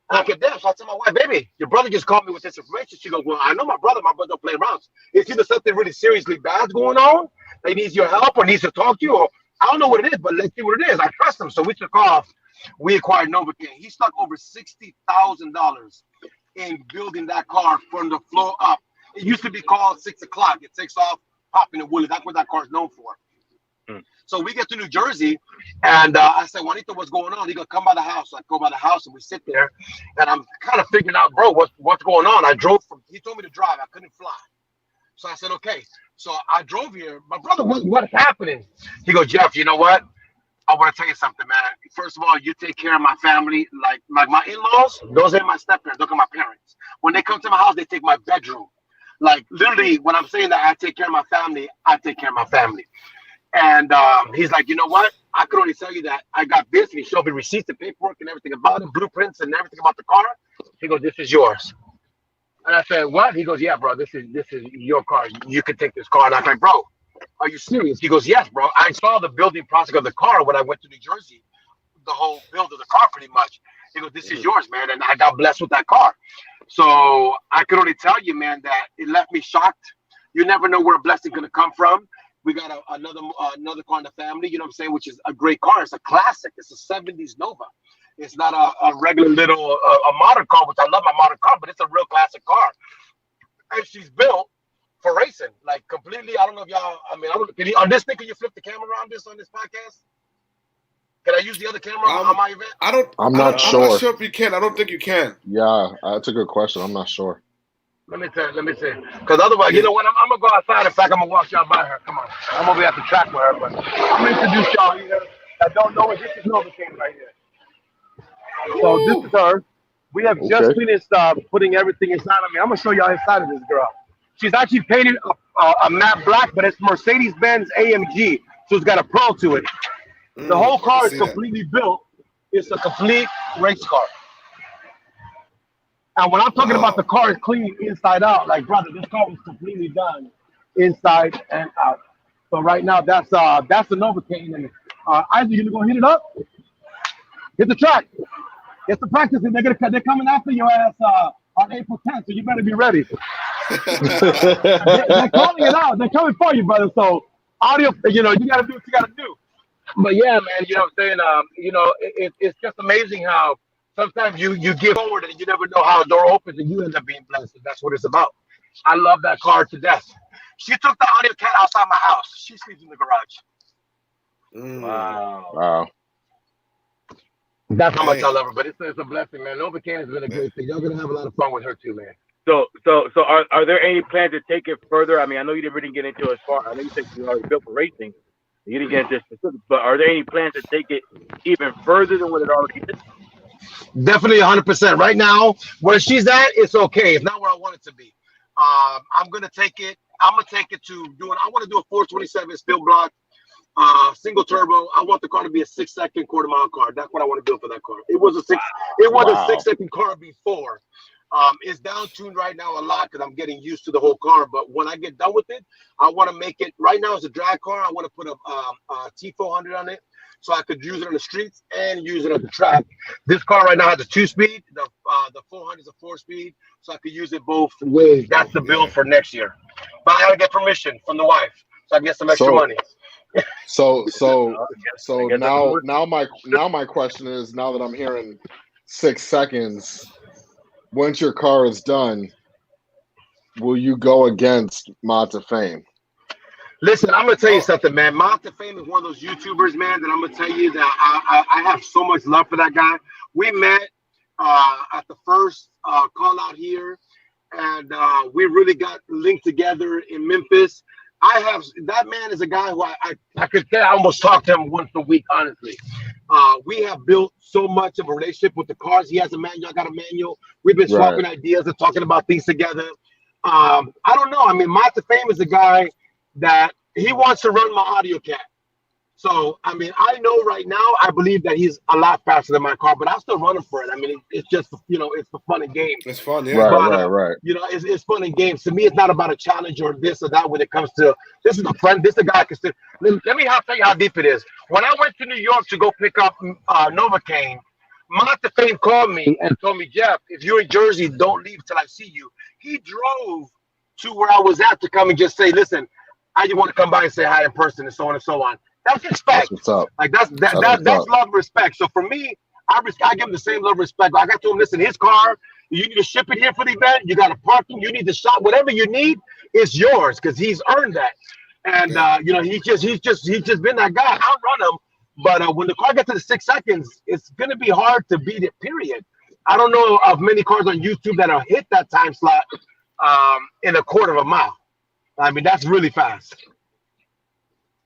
And I said, damn. So I tell my wife, baby, your brother just called me with this information. She goes, well, I know my brother. My brother don't play around. It's either something really seriously bad going on that he needs your help or needs to talk to you, or I don't know what it is, but let's see what it is. I trust him. So we took off. We acquired Novocaine. He stuck over $60,000 in building that car from the floor up. It used to be called 6 o'clock. It takes off, popping and wheeling. That's what that car is known for. So we get to New Jersey, and I said, Juanito, what's going on? He goes, come by the house. So I go by the house, and we sit there, and I'm kind of figuring out, bro, what's going on? I drove from, he told me to drive. I couldn't fly. So I said, okay. So I drove here. My brother, what's happening? He goes, Jeff, you know what? I want to tell you something, man. First of all, you take care of my family. Like my in-laws, those ain't my step-parents. Those are my parents. When they come to my house, they take my bedroom. Like, literally, when I'm saying that I take care of my family, I take care of my family. And he's like, you know what? I could only tell you that I got this. And he showed me receipts and paperwork and everything about it, blueprints and everything about the car. He goes, this is yours. And I said, what? He goes, yeah, bro, this is your car. You can take this car. And I was like, bro, are you serious? He goes, yes, bro. I saw the building process of the car when I went to New Jersey, the whole build of the car pretty much. He goes, this is yours, man. And I got blessed with that car. So I could only tell you, man, that it left me shocked. You never know where a blessing going to come from. We got another car in the family, you know what I'm saying, which is a great car. It's a classic. It's a 70s Nova. It's not a regular little a modern car, which I love my modern car, but it's a real classic car. And she's built for racing, like completely. I don't know if y'all, I mean, on this thing, can you flip the camera on this podcast? Can I use the other camera on my event? I'm not sure. I'm not sure if you can. I don't think you can. Yeah, that's a good question. I'm not sure. Let me see. Because otherwise, you know what? I'm going to go outside. In fact, I'm going to walk y'all by her. Come on. I'm going to be at the track with her. But I'm going to introduce y'all here that don't know it. This is Novocaine right here. So this is her. We have just finished putting everything inside. I mean, I'm going to show y'all inside of this girl. She's actually painted a matte black, but it's Mercedes-Benz AMG. So it's got a pearl to it. The whole car is completely built. It's a complete race car. And when I'm talking about the car is clean inside out, like, brother, this car was completely done inside and out. So right now, that's the Novocaine. And Isaac, you gonna hit it up? Hit the track. Get the practice. They're coming after your ass on April 10th, so you better be ready. They're calling it out. They're coming for you, brother. So audio, you know, you gotta do what you gotta do. But yeah, man, you know what I'm saying? You know, it's just amazing how sometimes you give forward and you never know how a door opens and you end up being blessed. And that's what it's about. I love that car to death. She took the audio cat outside my house. She sleeps in the garage. Wow. That's how much I love her. But it's a blessing, man. Novocaine has been a great thing. Y'all gonna have a lot of fun with her too, man. So are there any plans to take it further? I mean, I know you didn't really get into it as far. I know you said you already built for racing. You didn't get into specifics, but are there any plans to take it even further than what it already is? Definitely 100%. Right now, where she's at, it's okay. It's not where I want it to be. I'm gonna take it. I'm gonna take it to doing. I want to do a 427 steel block, single turbo. I want the car to be a 6-second quarter-mile car. That's what I want to build for that car. It was a 6-second car before. It's down tuned right now a lot because I'm getting used to the whole car. But when I get done with it, I want to make it. Right now, it's a drag car. I want to put a T400 on it, so I could use it on the streets and use it on the track. This car right now has a 2-speed. The 400 is a 4-speed, so I could use it both ways. That's the build for next year. But I gotta get permission from the wife, so I get some extra money. So now my question is, now that I'm hearing 6 seconds, once your car is done, will you go against Mod to Fame? Listen, I'm gonna tell you something, man. Mod to Fame is one of those YouTubers, man, that I'm gonna tell you that I have so much love for that guy. We met at the first call out here, and we really got linked together in Memphis. That man is a guy who I could say I almost talk to him once a week, honestly. We have built so much of a relationship with the cars. He has a manual, I got a manual. We've been swapping ideas and talking about things together. I don't know. I mean, Mod to Fame is a guy that he wants to run my audio cat. So, I mean, I know right now, I believe that he's a lot faster than my car, but I'll still run him for it. I mean, it's just, it's for fun and games. It's fun, yeah. Right, But, right. it's fun and games. To me, it's not about a challenge or this or that when it comes to, this is a friend, this is a guy I can still, let me tell you how deep it is. When I went to New York to go pick up Novocaine, Monte Fame called me and told me, Jeff, if you're in Jersey, don't leave till I see you. He drove to where I was at to come and just say, listen, I just want to come by and say hi in person and so on and so on. That's respect. That's what's up. Like that's love and respect. So for me, I give him the same love and respect. I got to him, listen, his car, you need to ship it here for the event. You got a parking, you need to shop, whatever you need, it's yours because he's earned that. And he's just been that guy. I'll run him. But when the car gets to the 6 seconds, it's gonna be hard to beat it, period. I don't know of many cars on YouTube that have hit that time slot in a quarter of a mile. I mean, that's really fast.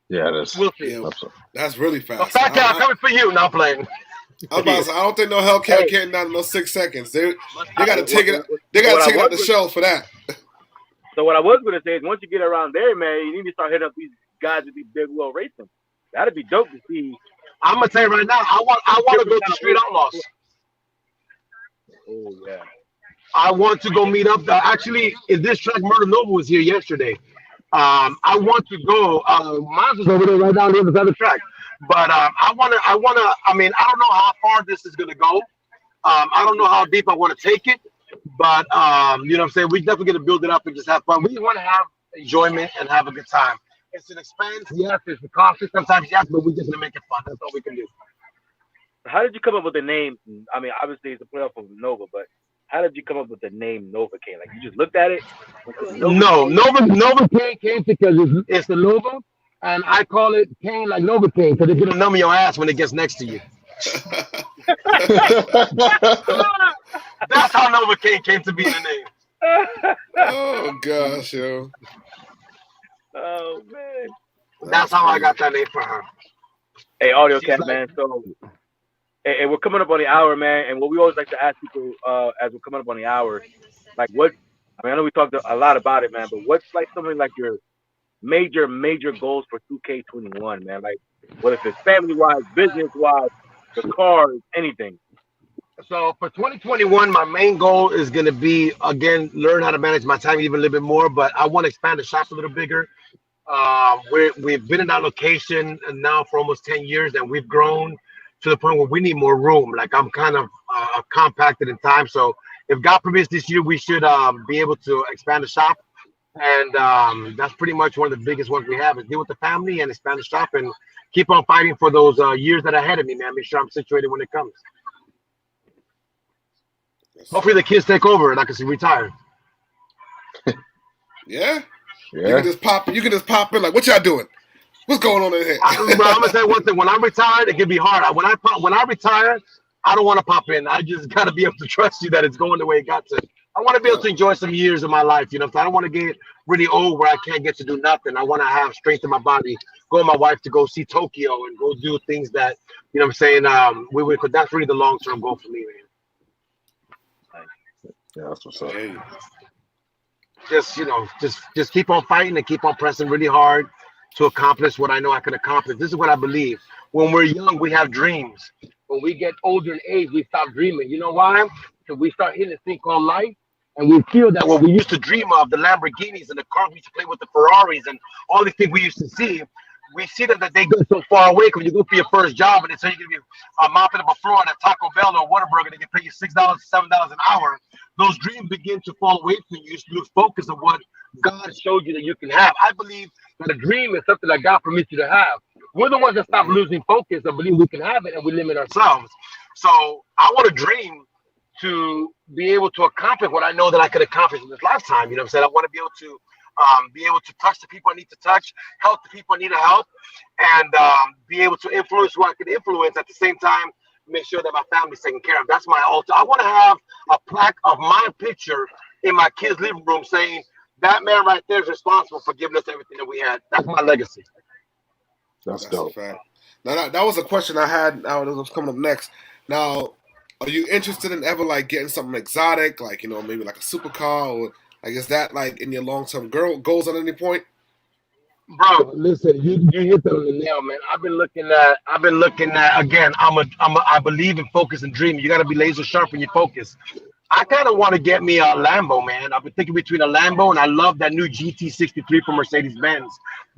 Yeah, it is. We'll see. Yeah, that's really fast. FaTKaT, I'm coming for you. Now playing. I don't think no Hellcat getting down in those 6 seconds. They got to take it. They got to take it out the shelf for that. So what I was gonna say is, once you get around there, man, you need to start hitting up these guys with these big wheel racing. That'd be dope to see. I'm gonna tell you right now. I want to go to Street Outlaws. Oh yeah. I want to go meet up. Actually, in this track, Murder Nova was here yesterday. I want to go. Mine's is over there right down here on this other track. But I wanna. I mean, I don't know how far this is gonna go. I don't know how deep I want to take it. But you know what I'm saying? We definitely gonna build it up and just have fun. We want to have enjoyment and have a good time. It's an expense, yes. It's a cost sometimes, yes. But we're just gonna make it fun. That's all we can do. How did you come up with the name? I mean, obviously it's a play off of Nova, but how did you come up with the name Novocaine? Like, you just looked at it? No, Novocaine came because it's the Nova, and I call it cane like Novocaine because it's gonna numb your ass when it gets next to you. That's how Novocaine came to be the name. Oh gosh, yo. Oh man. That's how I got that name for her. Hey, Audio Cat, man. So, hey, we're coming up on the hour, man. And what we always like to ask people as we're coming up on the hour, like, what? I mean, I know we talked a lot about it, man. But what's like something like your major goals for 2K21, man? Like, whether it's family-wise, business-wise, the cars, anything. So for 2021, my main goal is going to be, again, learn how to manage my time even a little bit more. But I want to expand the shop a little bigger. We've been in that location now for almost 10 years, and we've grown to the point where we need more room. Like, I'm kind of compacted in time. So if God permits this year, we should be able to expand the shop. And that's pretty much one of the biggest ones we have is deal with the family and expand the shop and keep on fighting for those years that are ahead of me, man. Make sure I'm situated when it comes. Hopefully the kids take over and I can retire. Yeah. You can just pop in like, what y'all doing? What's going on in here? I'm gonna say one thing. When I'm retired, it can be hard. When I retire, I don't want to pop in. I just gotta be able to trust you that it's going the way it got to. I want to be able to enjoy some years of my life. You know, I don't want to get really old where I can't get to do nothing. I want to have strength in my body. Go with my wife to go see Tokyo and go do things that, you know what I'm saying, we would. That's really the long-term goal for me, man. Yeah, that's what's up. Just keep on fighting and keep on pressing really hard to accomplish what I know I can accomplish. This is what I believe. When we're young, we have dreams. When we get older in age, we stop dreaming. You know why? Because we start hitting this thing called life, and we feel that what we used to dream of, the Lamborghinis and the cars we used to play with, the Ferraris and all these things we used to see, we see that they go so far away. Because you go for your first job and they say you're going to be mopping up a floor at a Taco Bell or Whataburger, they can pay you $6, $7 an hour. Those dreams begin to fall away from you. You lose focus of what God showed you that you can have. I believe that a dream is something that God permits you to have. We're the ones that stop losing focus and believe we can have it, and we limit ourselves. So I want to dream to be able to accomplish what I know that I could accomplish in this lifetime. You know what I'm saying? I want to be able to touch the people I need to touch, help the people I need to help, and be able to influence who I can influence at the same time. Make sure that my family's taken care of. That's my altar. I want to have a plaque of my picture in my kids' living room saying, that man right there is responsible for giving us everything that we had. That's my legacy. That's dope. A fact. Now, that was a question I had. Now, that was coming up next. Now, are you interested in ever, like, getting something exotic, like, you know, maybe like a supercar, or, like, is that, like, in your long-term goals at any point? Bro, listen, you hit that on the nail, man. I've been looking at again. I believe in focus and dream. You got to be laser sharp in your focus. I kind of want to get me a Lambo, man. I've been thinking between a Lambo and I love that new GT63 from Mercedes Benz.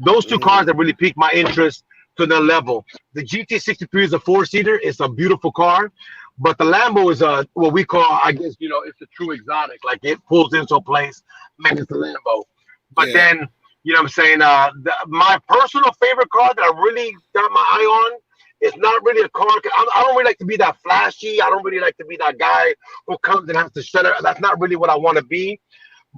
Those two cars Mm, that really piqued my interest to the level. The GT63 is a four-seater. It's a beautiful car, but the Lambo is a what we call, I guess, it's a true exotic. Like it pulls into a place, man, it's a Lambo. But yeah. then, what I'm saying, my personal favorite car that I really got my eye on is not really a car. I don't really like to be that flashy. I don't really like to be that guy who comes and has to shut it. That's not really what I want to be.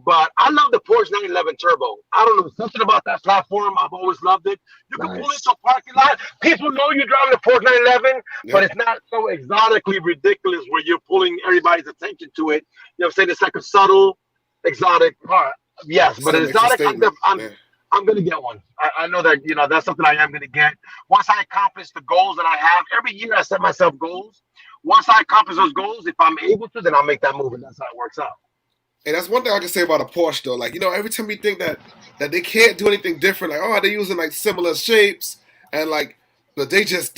But I love the Porsche 911 Turbo. I don't know, something about that platform. I've always loved it. You can pull Nice. into a parking lot. People know you're driving a Porsche 911, but Yep. it's not so exotically ridiculous where you're pulling everybody's attention to it. You know what I'm saying? It's like a subtle, exotic car. Yes, but Still an makes a exotic, statement. Yeah. I'm gonna get one. I know that that's something I am gonna get. Once I accomplish the goals that I have, every year I set myself goals. Once I accomplish those goals, if I'm able to, then I'll make that move, and that's how it works out. And that's one thing I can say about a Porsche though. Like, every time you think that they can't do anything different, like, oh, they're using like similar shapes and like, but they just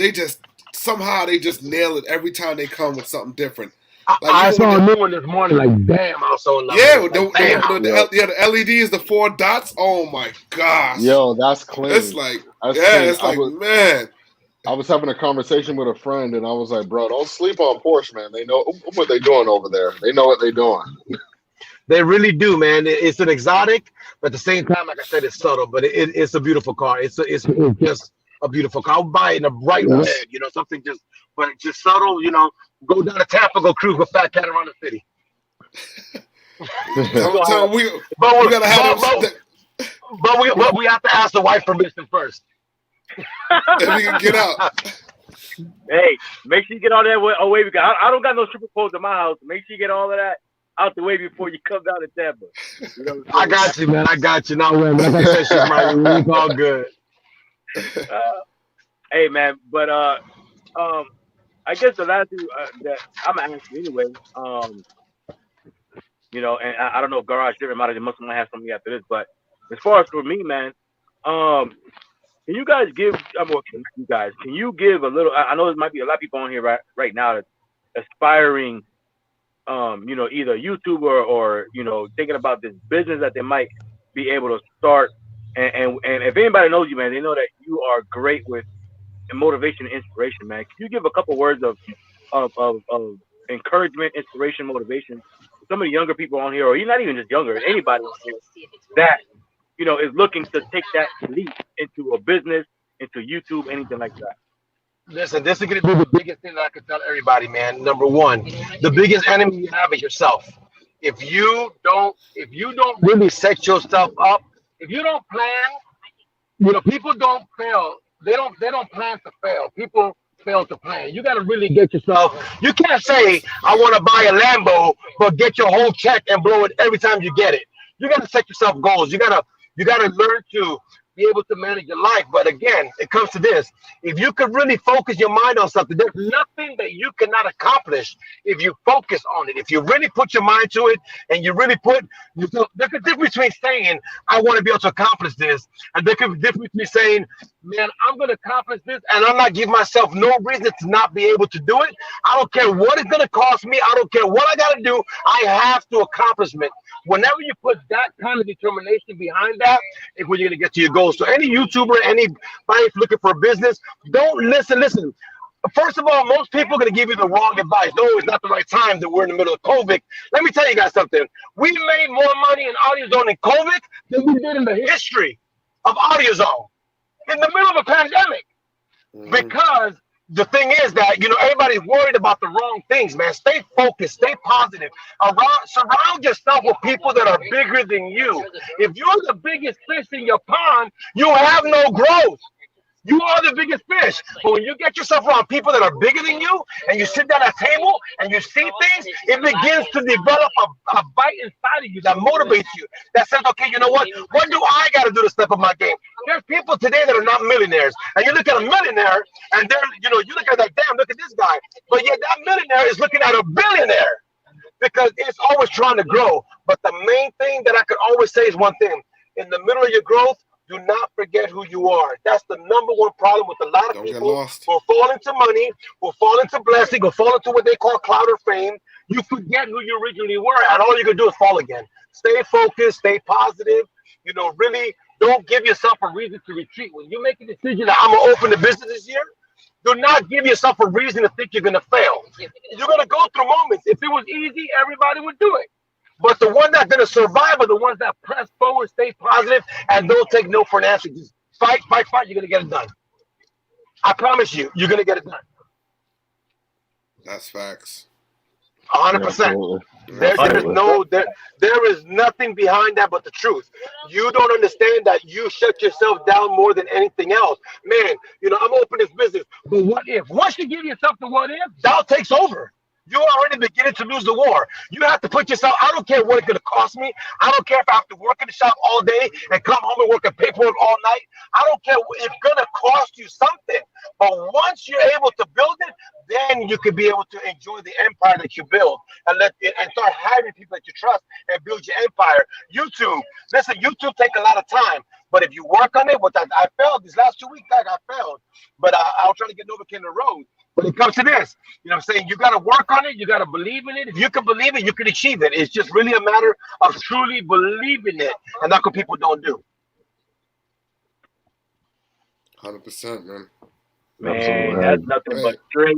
somehow they just nail it every time they come with something different. Like I even with saw a the new one this morning. Like, damn, I was so in love with yeah, it. with the, Like, damn. Yep. the LEDs, the four dots. Oh my gosh, Yo, that's it's clean. like That's yeah, clean. it's like man, I was having a conversation with a friend, and I was like, "Bro, don't sleep on Porsche, man. They know what they're doing over there. They know what they're doing." They really do, man. It's an exotic, but at the same time, like I said, it's subtle. But it's a beautiful car. It's just a beautiful car. I'll buy it in a bright Yes. red, something just, but it's just subtle. Go down to Tampa, go cruise with Fat Cat around the city. tell, Go tell ahead. them But we we, gotta have but, them but, but we have to ask the wife permission first. if we can get out. Hey, make sure you get all that away because I don't got no stripper poles in my house. Make sure you get all of that out the way before you come down to Tampa. You know what I I'm got you, man. I got you. Not worry. Like I said, she's my. It's all good. saying? Hey, man, but I guess the last thing that I'm gonna ask you anyway, and I don't know if Garage Driven might have something after this, but as far as for me, man, um, can you guys give? Can you give a little? I know there might be a lot of people on here right now that's aspiring, either YouTuber or thinking about this business that they might be able to start. And if anybody knows you, man, they know that you are great with motivation and inspiration, man. Can you give a couple words of encouragement, inspiration, motivation to some of the younger people on here, or you're not even just younger, anybody on here that is looking to take that leap into a business, into YouTube, anything like that? Listen, this is gonna be the biggest thing that I can tell everybody, man. Number one, the biggest enemy you have is yourself. If you don't really set yourself up, if you don't plan, people don't fail. They don't plan to fail. People fail to plan. You got to really get yourself. You can't say I want to buy a Lambo, but get your whole check and blow it every time you get it. You got to set yourself goals. You gotta learn to be able to manage your life. But again, it comes to this: if you could really focus your mind on something, there's nothing that you cannot accomplish if you focus on it. If you really put your mind to it, and you really there's a difference between saying I want to be able to accomplish this, and there's a difference between saying, man, I'm going to accomplish this, and I'm not giving myself no reason to not be able to do it. I don't care what it's going to cost me. I don't care what I got to do. I have to accomplish it. Whenever you put that kind of determination behind that, it's when you're going to get to your goals. So any YouTuber, anybody looking for a business, don't listen. Listen. First of all, most people are going to give you the wrong advice. No, it's not the right time that we're in the middle of COVID. Let me tell you guys something. We made more money in AudioZone in COVID than we did in the history of AudioZone in the middle of a pandemic. Because the thing is that, everybody's worried about the wrong things, man. Stay focused, stay positive. Surround yourself with people that are bigger than you. If you're the biggest fish in your pond, you have no growth. You are the biggest fish. But when you get yourself around people that are bigger than you, and you sit down at a table and you see things, it begins to develop a bite inside of you that motivates you. That says, okay, you know what? What do I got to do to step up my game? There's people today that are not millionaires. And you look at a millionaire, and you look at that, damn, look at this guy. But yet that millionaire is looking at a billionaire because it's always trying to grow. But the main thing that I could always say is one thing. In the middle of your growth, Do not forget who you are. That's the number one problem with a lot of Don't get people lost. who fall into money, who fall into blessing, who fall into what they call clout or fame. You forget who you originally were, and all you can do is fall again. Stay focused, stay positive. You know, really don't give yourself a reason to retreat. When you make a decision that I'm gonna open the business this year, do not give yourself a reason to think you're gonna fail. You're gonna go through moments. If it was easy, everybody would do it. But the ones that are gonna survive are the ones that press forward, stay positive, and don't take no for an answer. Just fight, fight, fight. You're gonna get it done. I promise you, you're gonna get it done. That's facts. 100%. There Absolutely. there is nothing behind that but the truth. You don't understand that you shut yourself down more than anything else. Man, you know, I'm opening this business, but what if? Once you give yourself the what if, doubt takes over. You're already beginning to lose the war. You have to put yourself, I don't care what it's going to cost me. I don't care if I have to work in the shop all day and come home and work at paperwork all night. I don't care. It's going to cost you something. But once you're able to build it, then you can be able to enjoy the empire that you build and start hiring people that you trust and build your empire. YouTube, listen, YouTube takes a lot of time. But if you work on it, which I failed these last 2 weeks, I failed. But I'll try to get Novocaine on the road. When it comes to this, you know what I'm saying? You got to work on it. You got to believe in it. If you can believe it, you can achieve it. It's just really a matter of truly believing it. And that's what people don't do. 100%, man. Man, that's nothing but straight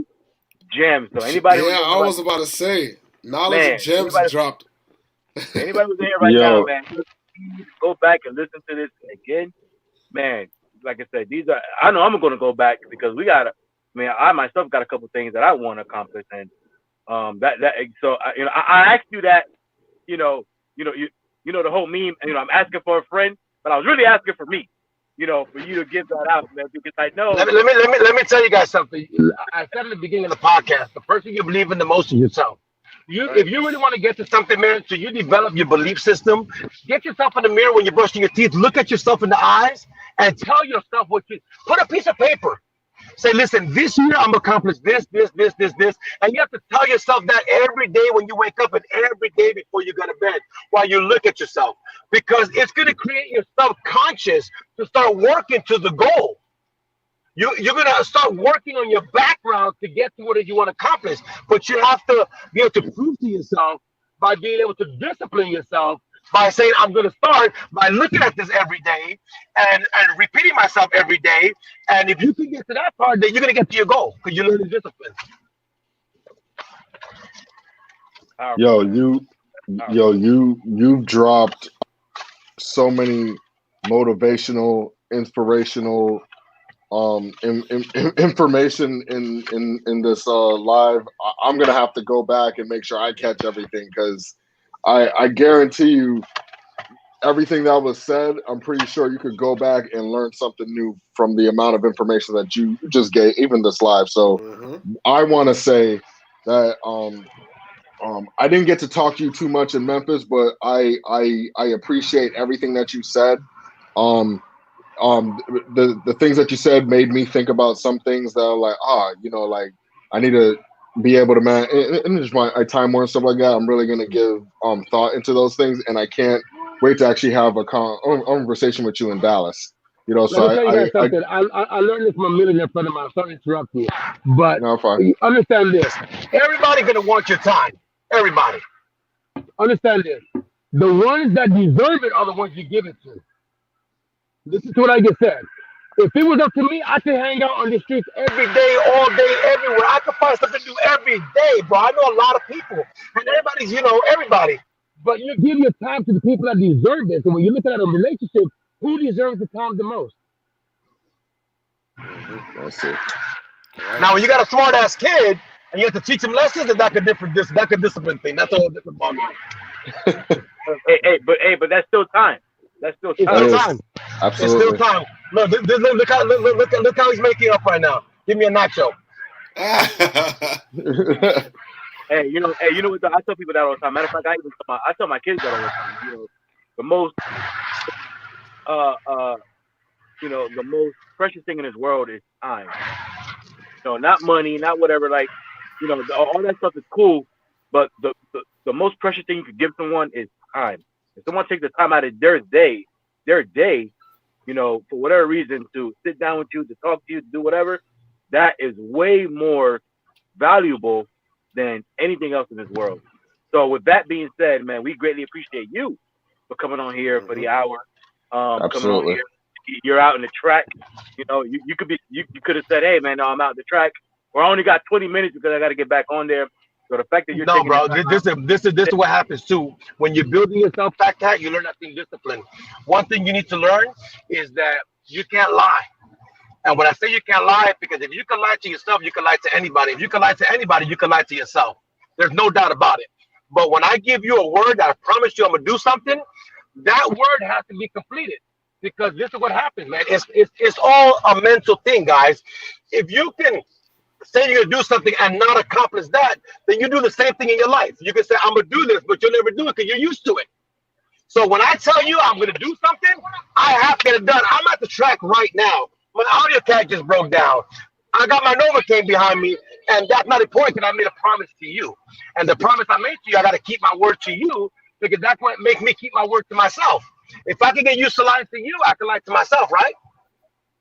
gems. So anybody, Yeah, I was about to say, knowledge Man, and gems anybody- dropped. anybody who's there right now, man, go back and listen to this again. Man, like I said, these are. I know I'm going to go back because we got to. Man, I myself got a couple things that I want to accomplish, and so I asked you that, you know the whole meme. You know, I'm asking for a friend, but I was really asking for me. You know, for you to give that out, man, because I know. Let me tell you guys something. I said at the beginning of the podcast, the person you believe in the most is yourself. If you really want to get to something, man, so you develop your belief system, get yourself in the mirror when you're brushing your teeth, look at yourself in the eyes, and tell yourself what you put a piece of paper. Say, listen, this year I'm gonna accomplish this, and you have to tell yourself that every day when you wake up and every day before you go to bed, while you look at yourself, because it's gonna create your subconscious to start working to the goal. You're gonna start working on your background to get to what it is you want to accomplish, but you have to be able to prove to yourself by being able to discipline yourself by saying, I'm going to start by looking at this every day and repeating myself every day. And if you can get to that part, then you're going to get to your goal because you're learning discipline. You've dropped so many motivational, inspirational information in this live. I'm gonna have to go back and make sure I catch everything because I guarantee you everything that was said, I'm pretty sure you could go back and learn something new from the amount of information that you just gave, even this live. So I want to say that I didn't get to talk to you too much in Memphis, but I appreciate everything that you said. The things that you said made me think about some things that are like, like I need to be able to and just my time more and stuff like that. I'm really gonna give thought into those things, and I can't wait to actually have a conversation with you in Dallas. You know, so I learned this from a millionaire friend of mine. Sorry to interrupt you, but understand this: everybody's gonna want your time. Everybody, understand this: the ones that deserve it are the ones you give it to. Listen to what I just said. If it was up to me, I could hang out on the streets every day, all day, everywhere. I could find something to do every day, bro. I know a lot of people, and everybody's, everybody. But you give your time to the people that deserve it. So when you're looking at a relationship, who deserves the time the most? That's it. Now, when you got a smart ass kid and you have to teach him lessons, then that's a discipline thing. That's a whole different ballgame. but that's still time. That's still time. It's still time. Absolutely. It's still time. Look how he's making up right now. Give me a nacho. Hey, you know what? I tell people that all the time. Matter of fact, I tell my kids that all the time. The most, the most precious thing in this world is time. Not money, not whatever. Like, all that stuff is cool, but the most precious thing you could give someone is time. If someone takes the time out of their day you know, for whatever reason, to sit down with you, to talk to you, to do whatever, that is way more valuable than anything else in this world. So with that being said, man, we greatly appreciate you for coming on here for the hour. Coming on Absolutely. here. You're out in the track. You know, you could have said, hey man, no, I'm out in the track. Or I only got 20 minutes because I got to get back on there. So the fact that you're No, taking bro. the This is what happens too. When you're building yourself, FaTKaT, you learn that thing discipline. One thing you need to learn is that you can't lie. And when I say you can't lie, because if you can lie to yourself, you can lie to anybody. If you can lie to anybody, you can lie to yourself. There's no doubt about it. But when I give you a word that I promise you I'm gonna do something, that word has to be completed. Because this is what happens, man. It's all a mental thing, guys. If you can say you're gonna do something and not accomplish that, then you do the same thing in your life. You can say, I'm gonna do this, but you'll never do it because you're used to it. So when I tell you I'm gonna do something, I have to get it done. I'm at the track right now. My audio tag just broke down. I got my Novocaine behind me, and that's not important because I made a promise to you. And the promise I made to you, I gotta keep my word to you because that's what makes me keep my word to myself. If I can get used to lying to you, I can lie to myself, right?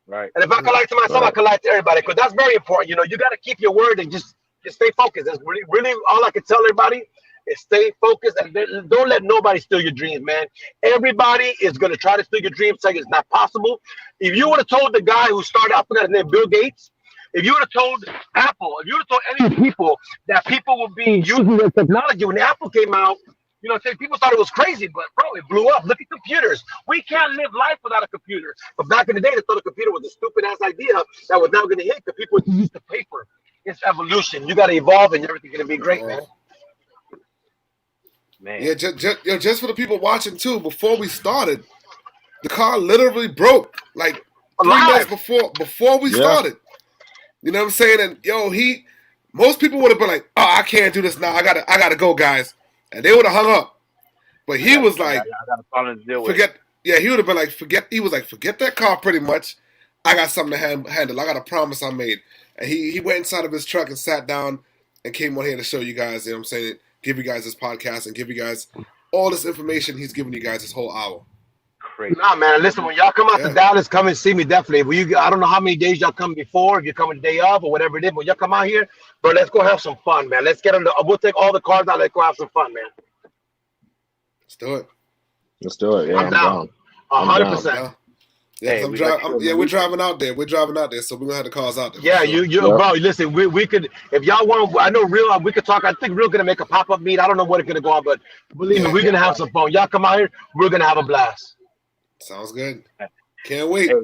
right. And if I can lie to myself, I can lie to everybody because that's very important. You know, you got to keep your word and just stay focused. That's really all I can tell everybody is stay focused and don't let nobody steal your dreams, man. Everybody is going to try to steal your dreams, saying it's not possible. If you would have told the guy who started out with that name, Bill Gates, if you would have told Apple, if you would have told any people that people would be using their technology when the Apple came out, you know, people thought it was crazy, but bro, it blew up. Look at computers. We can't live life without a computer. But back in the day, they thought a computer was a stupid ass idea that was now going to hit because people were used to paper. It's evolution. You got to evolve, and everything's going to be great, man. Man. Yeah, just for the people watching too. Before we started, the car literally broke like 3 minutes before we started. You know what I'm saying? And most people would have been like, "Oh, I can't do this now. I gotta go, guys." And they would have hung up. But he was like, forget. Yeah, he would have been like, forget. He was like, forget that car pretty much. I got something to handle. I got a promise I made. And he went inside of his truck and sat down and came on here to show you guys, you know what I'm saying, give you guys this podcast and give you guys all this information he's giving you guys this whole hour. Crazy. Nah, man, listen, when y'all come out to Dallas, come and see me, definitely. I don't know how many days y'all come before, if you're coming the day of or whatever it is, but y'all come out here, bro, let's go have some fun, man. Let's get on we'll take all the cars out, let's go have some fun, man. Let's do it. Let's do it. Yeah, I'm down. 100%. Yeah, we're driving out there. We're driving out there, so we're gonna have the cars out there. Yeah, bro. Listen, we could, if y'all want. I know Real. We could talk. I think Real gonna make a pop-up meet. I don't know what it's gonna go on, but believe me, we're gonna have some fun. Y'all come out here. We're gonna have a blast. Sounds good. Can't wait. Hey,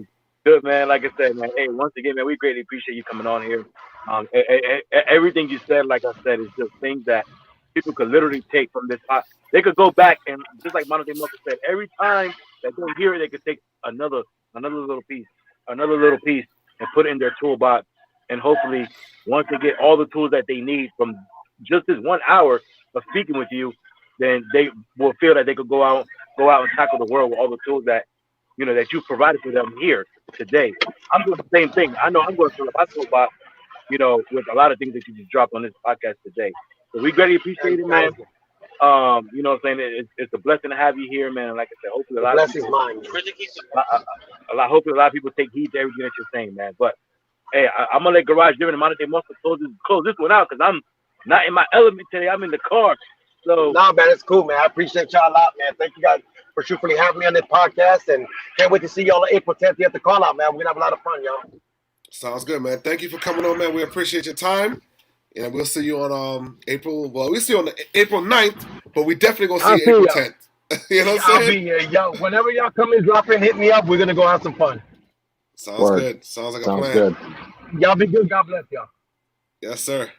good, man. Like I said, man. Hey, once again, man, we greatly appreciate you coming on here. Everything you said, like I said, is just things that people could literally take from this. They could go back and just like Monte Muscle said, every time that they hear it, they could take another little piece, and put it in their toolbox. And hopefully, once they get all the tools that they need from just this 1 hour of speaking with you, then they will feel that they could go out and tackle the world with all the tools that that you provided for them here today. I'm doing the same thing. I know I'm going to fill up my toolbox, with a lot of things that you just dropped on this podcast today. So we greatly appreciate it, man. You know what I'm saying? It's a blessing to have you here, man. And like I said, hopefully a lot of people, hopefully a lot of people take heed to everything that you're saying, man. But hey, I'm gonna let Garage Driven and Monte Muscle close this one out because I'm not in my element today. I'm in the car. So nah, man, it's cool, man. I appreciate y'all a lot, man. Thank you guys for truthfully having me on this podcast, and can't wait to see y'all on April 10th. You have to call out, man. We're gonna have a lot of fun, y'all. Sounds good, man. Thank you for coming on, man. We appreciate your time. And we'll see you on we'll see you on April 9th, but we definitely gonna see you April 10th. You know what I'm saying? I'll be here, yo. Whenever y'all come in, drop in, hit me up. We're gonna go have some fun. Sounds good. Sounds like a plan. Good. Y'all be good. God bless y'all. Yes, sir.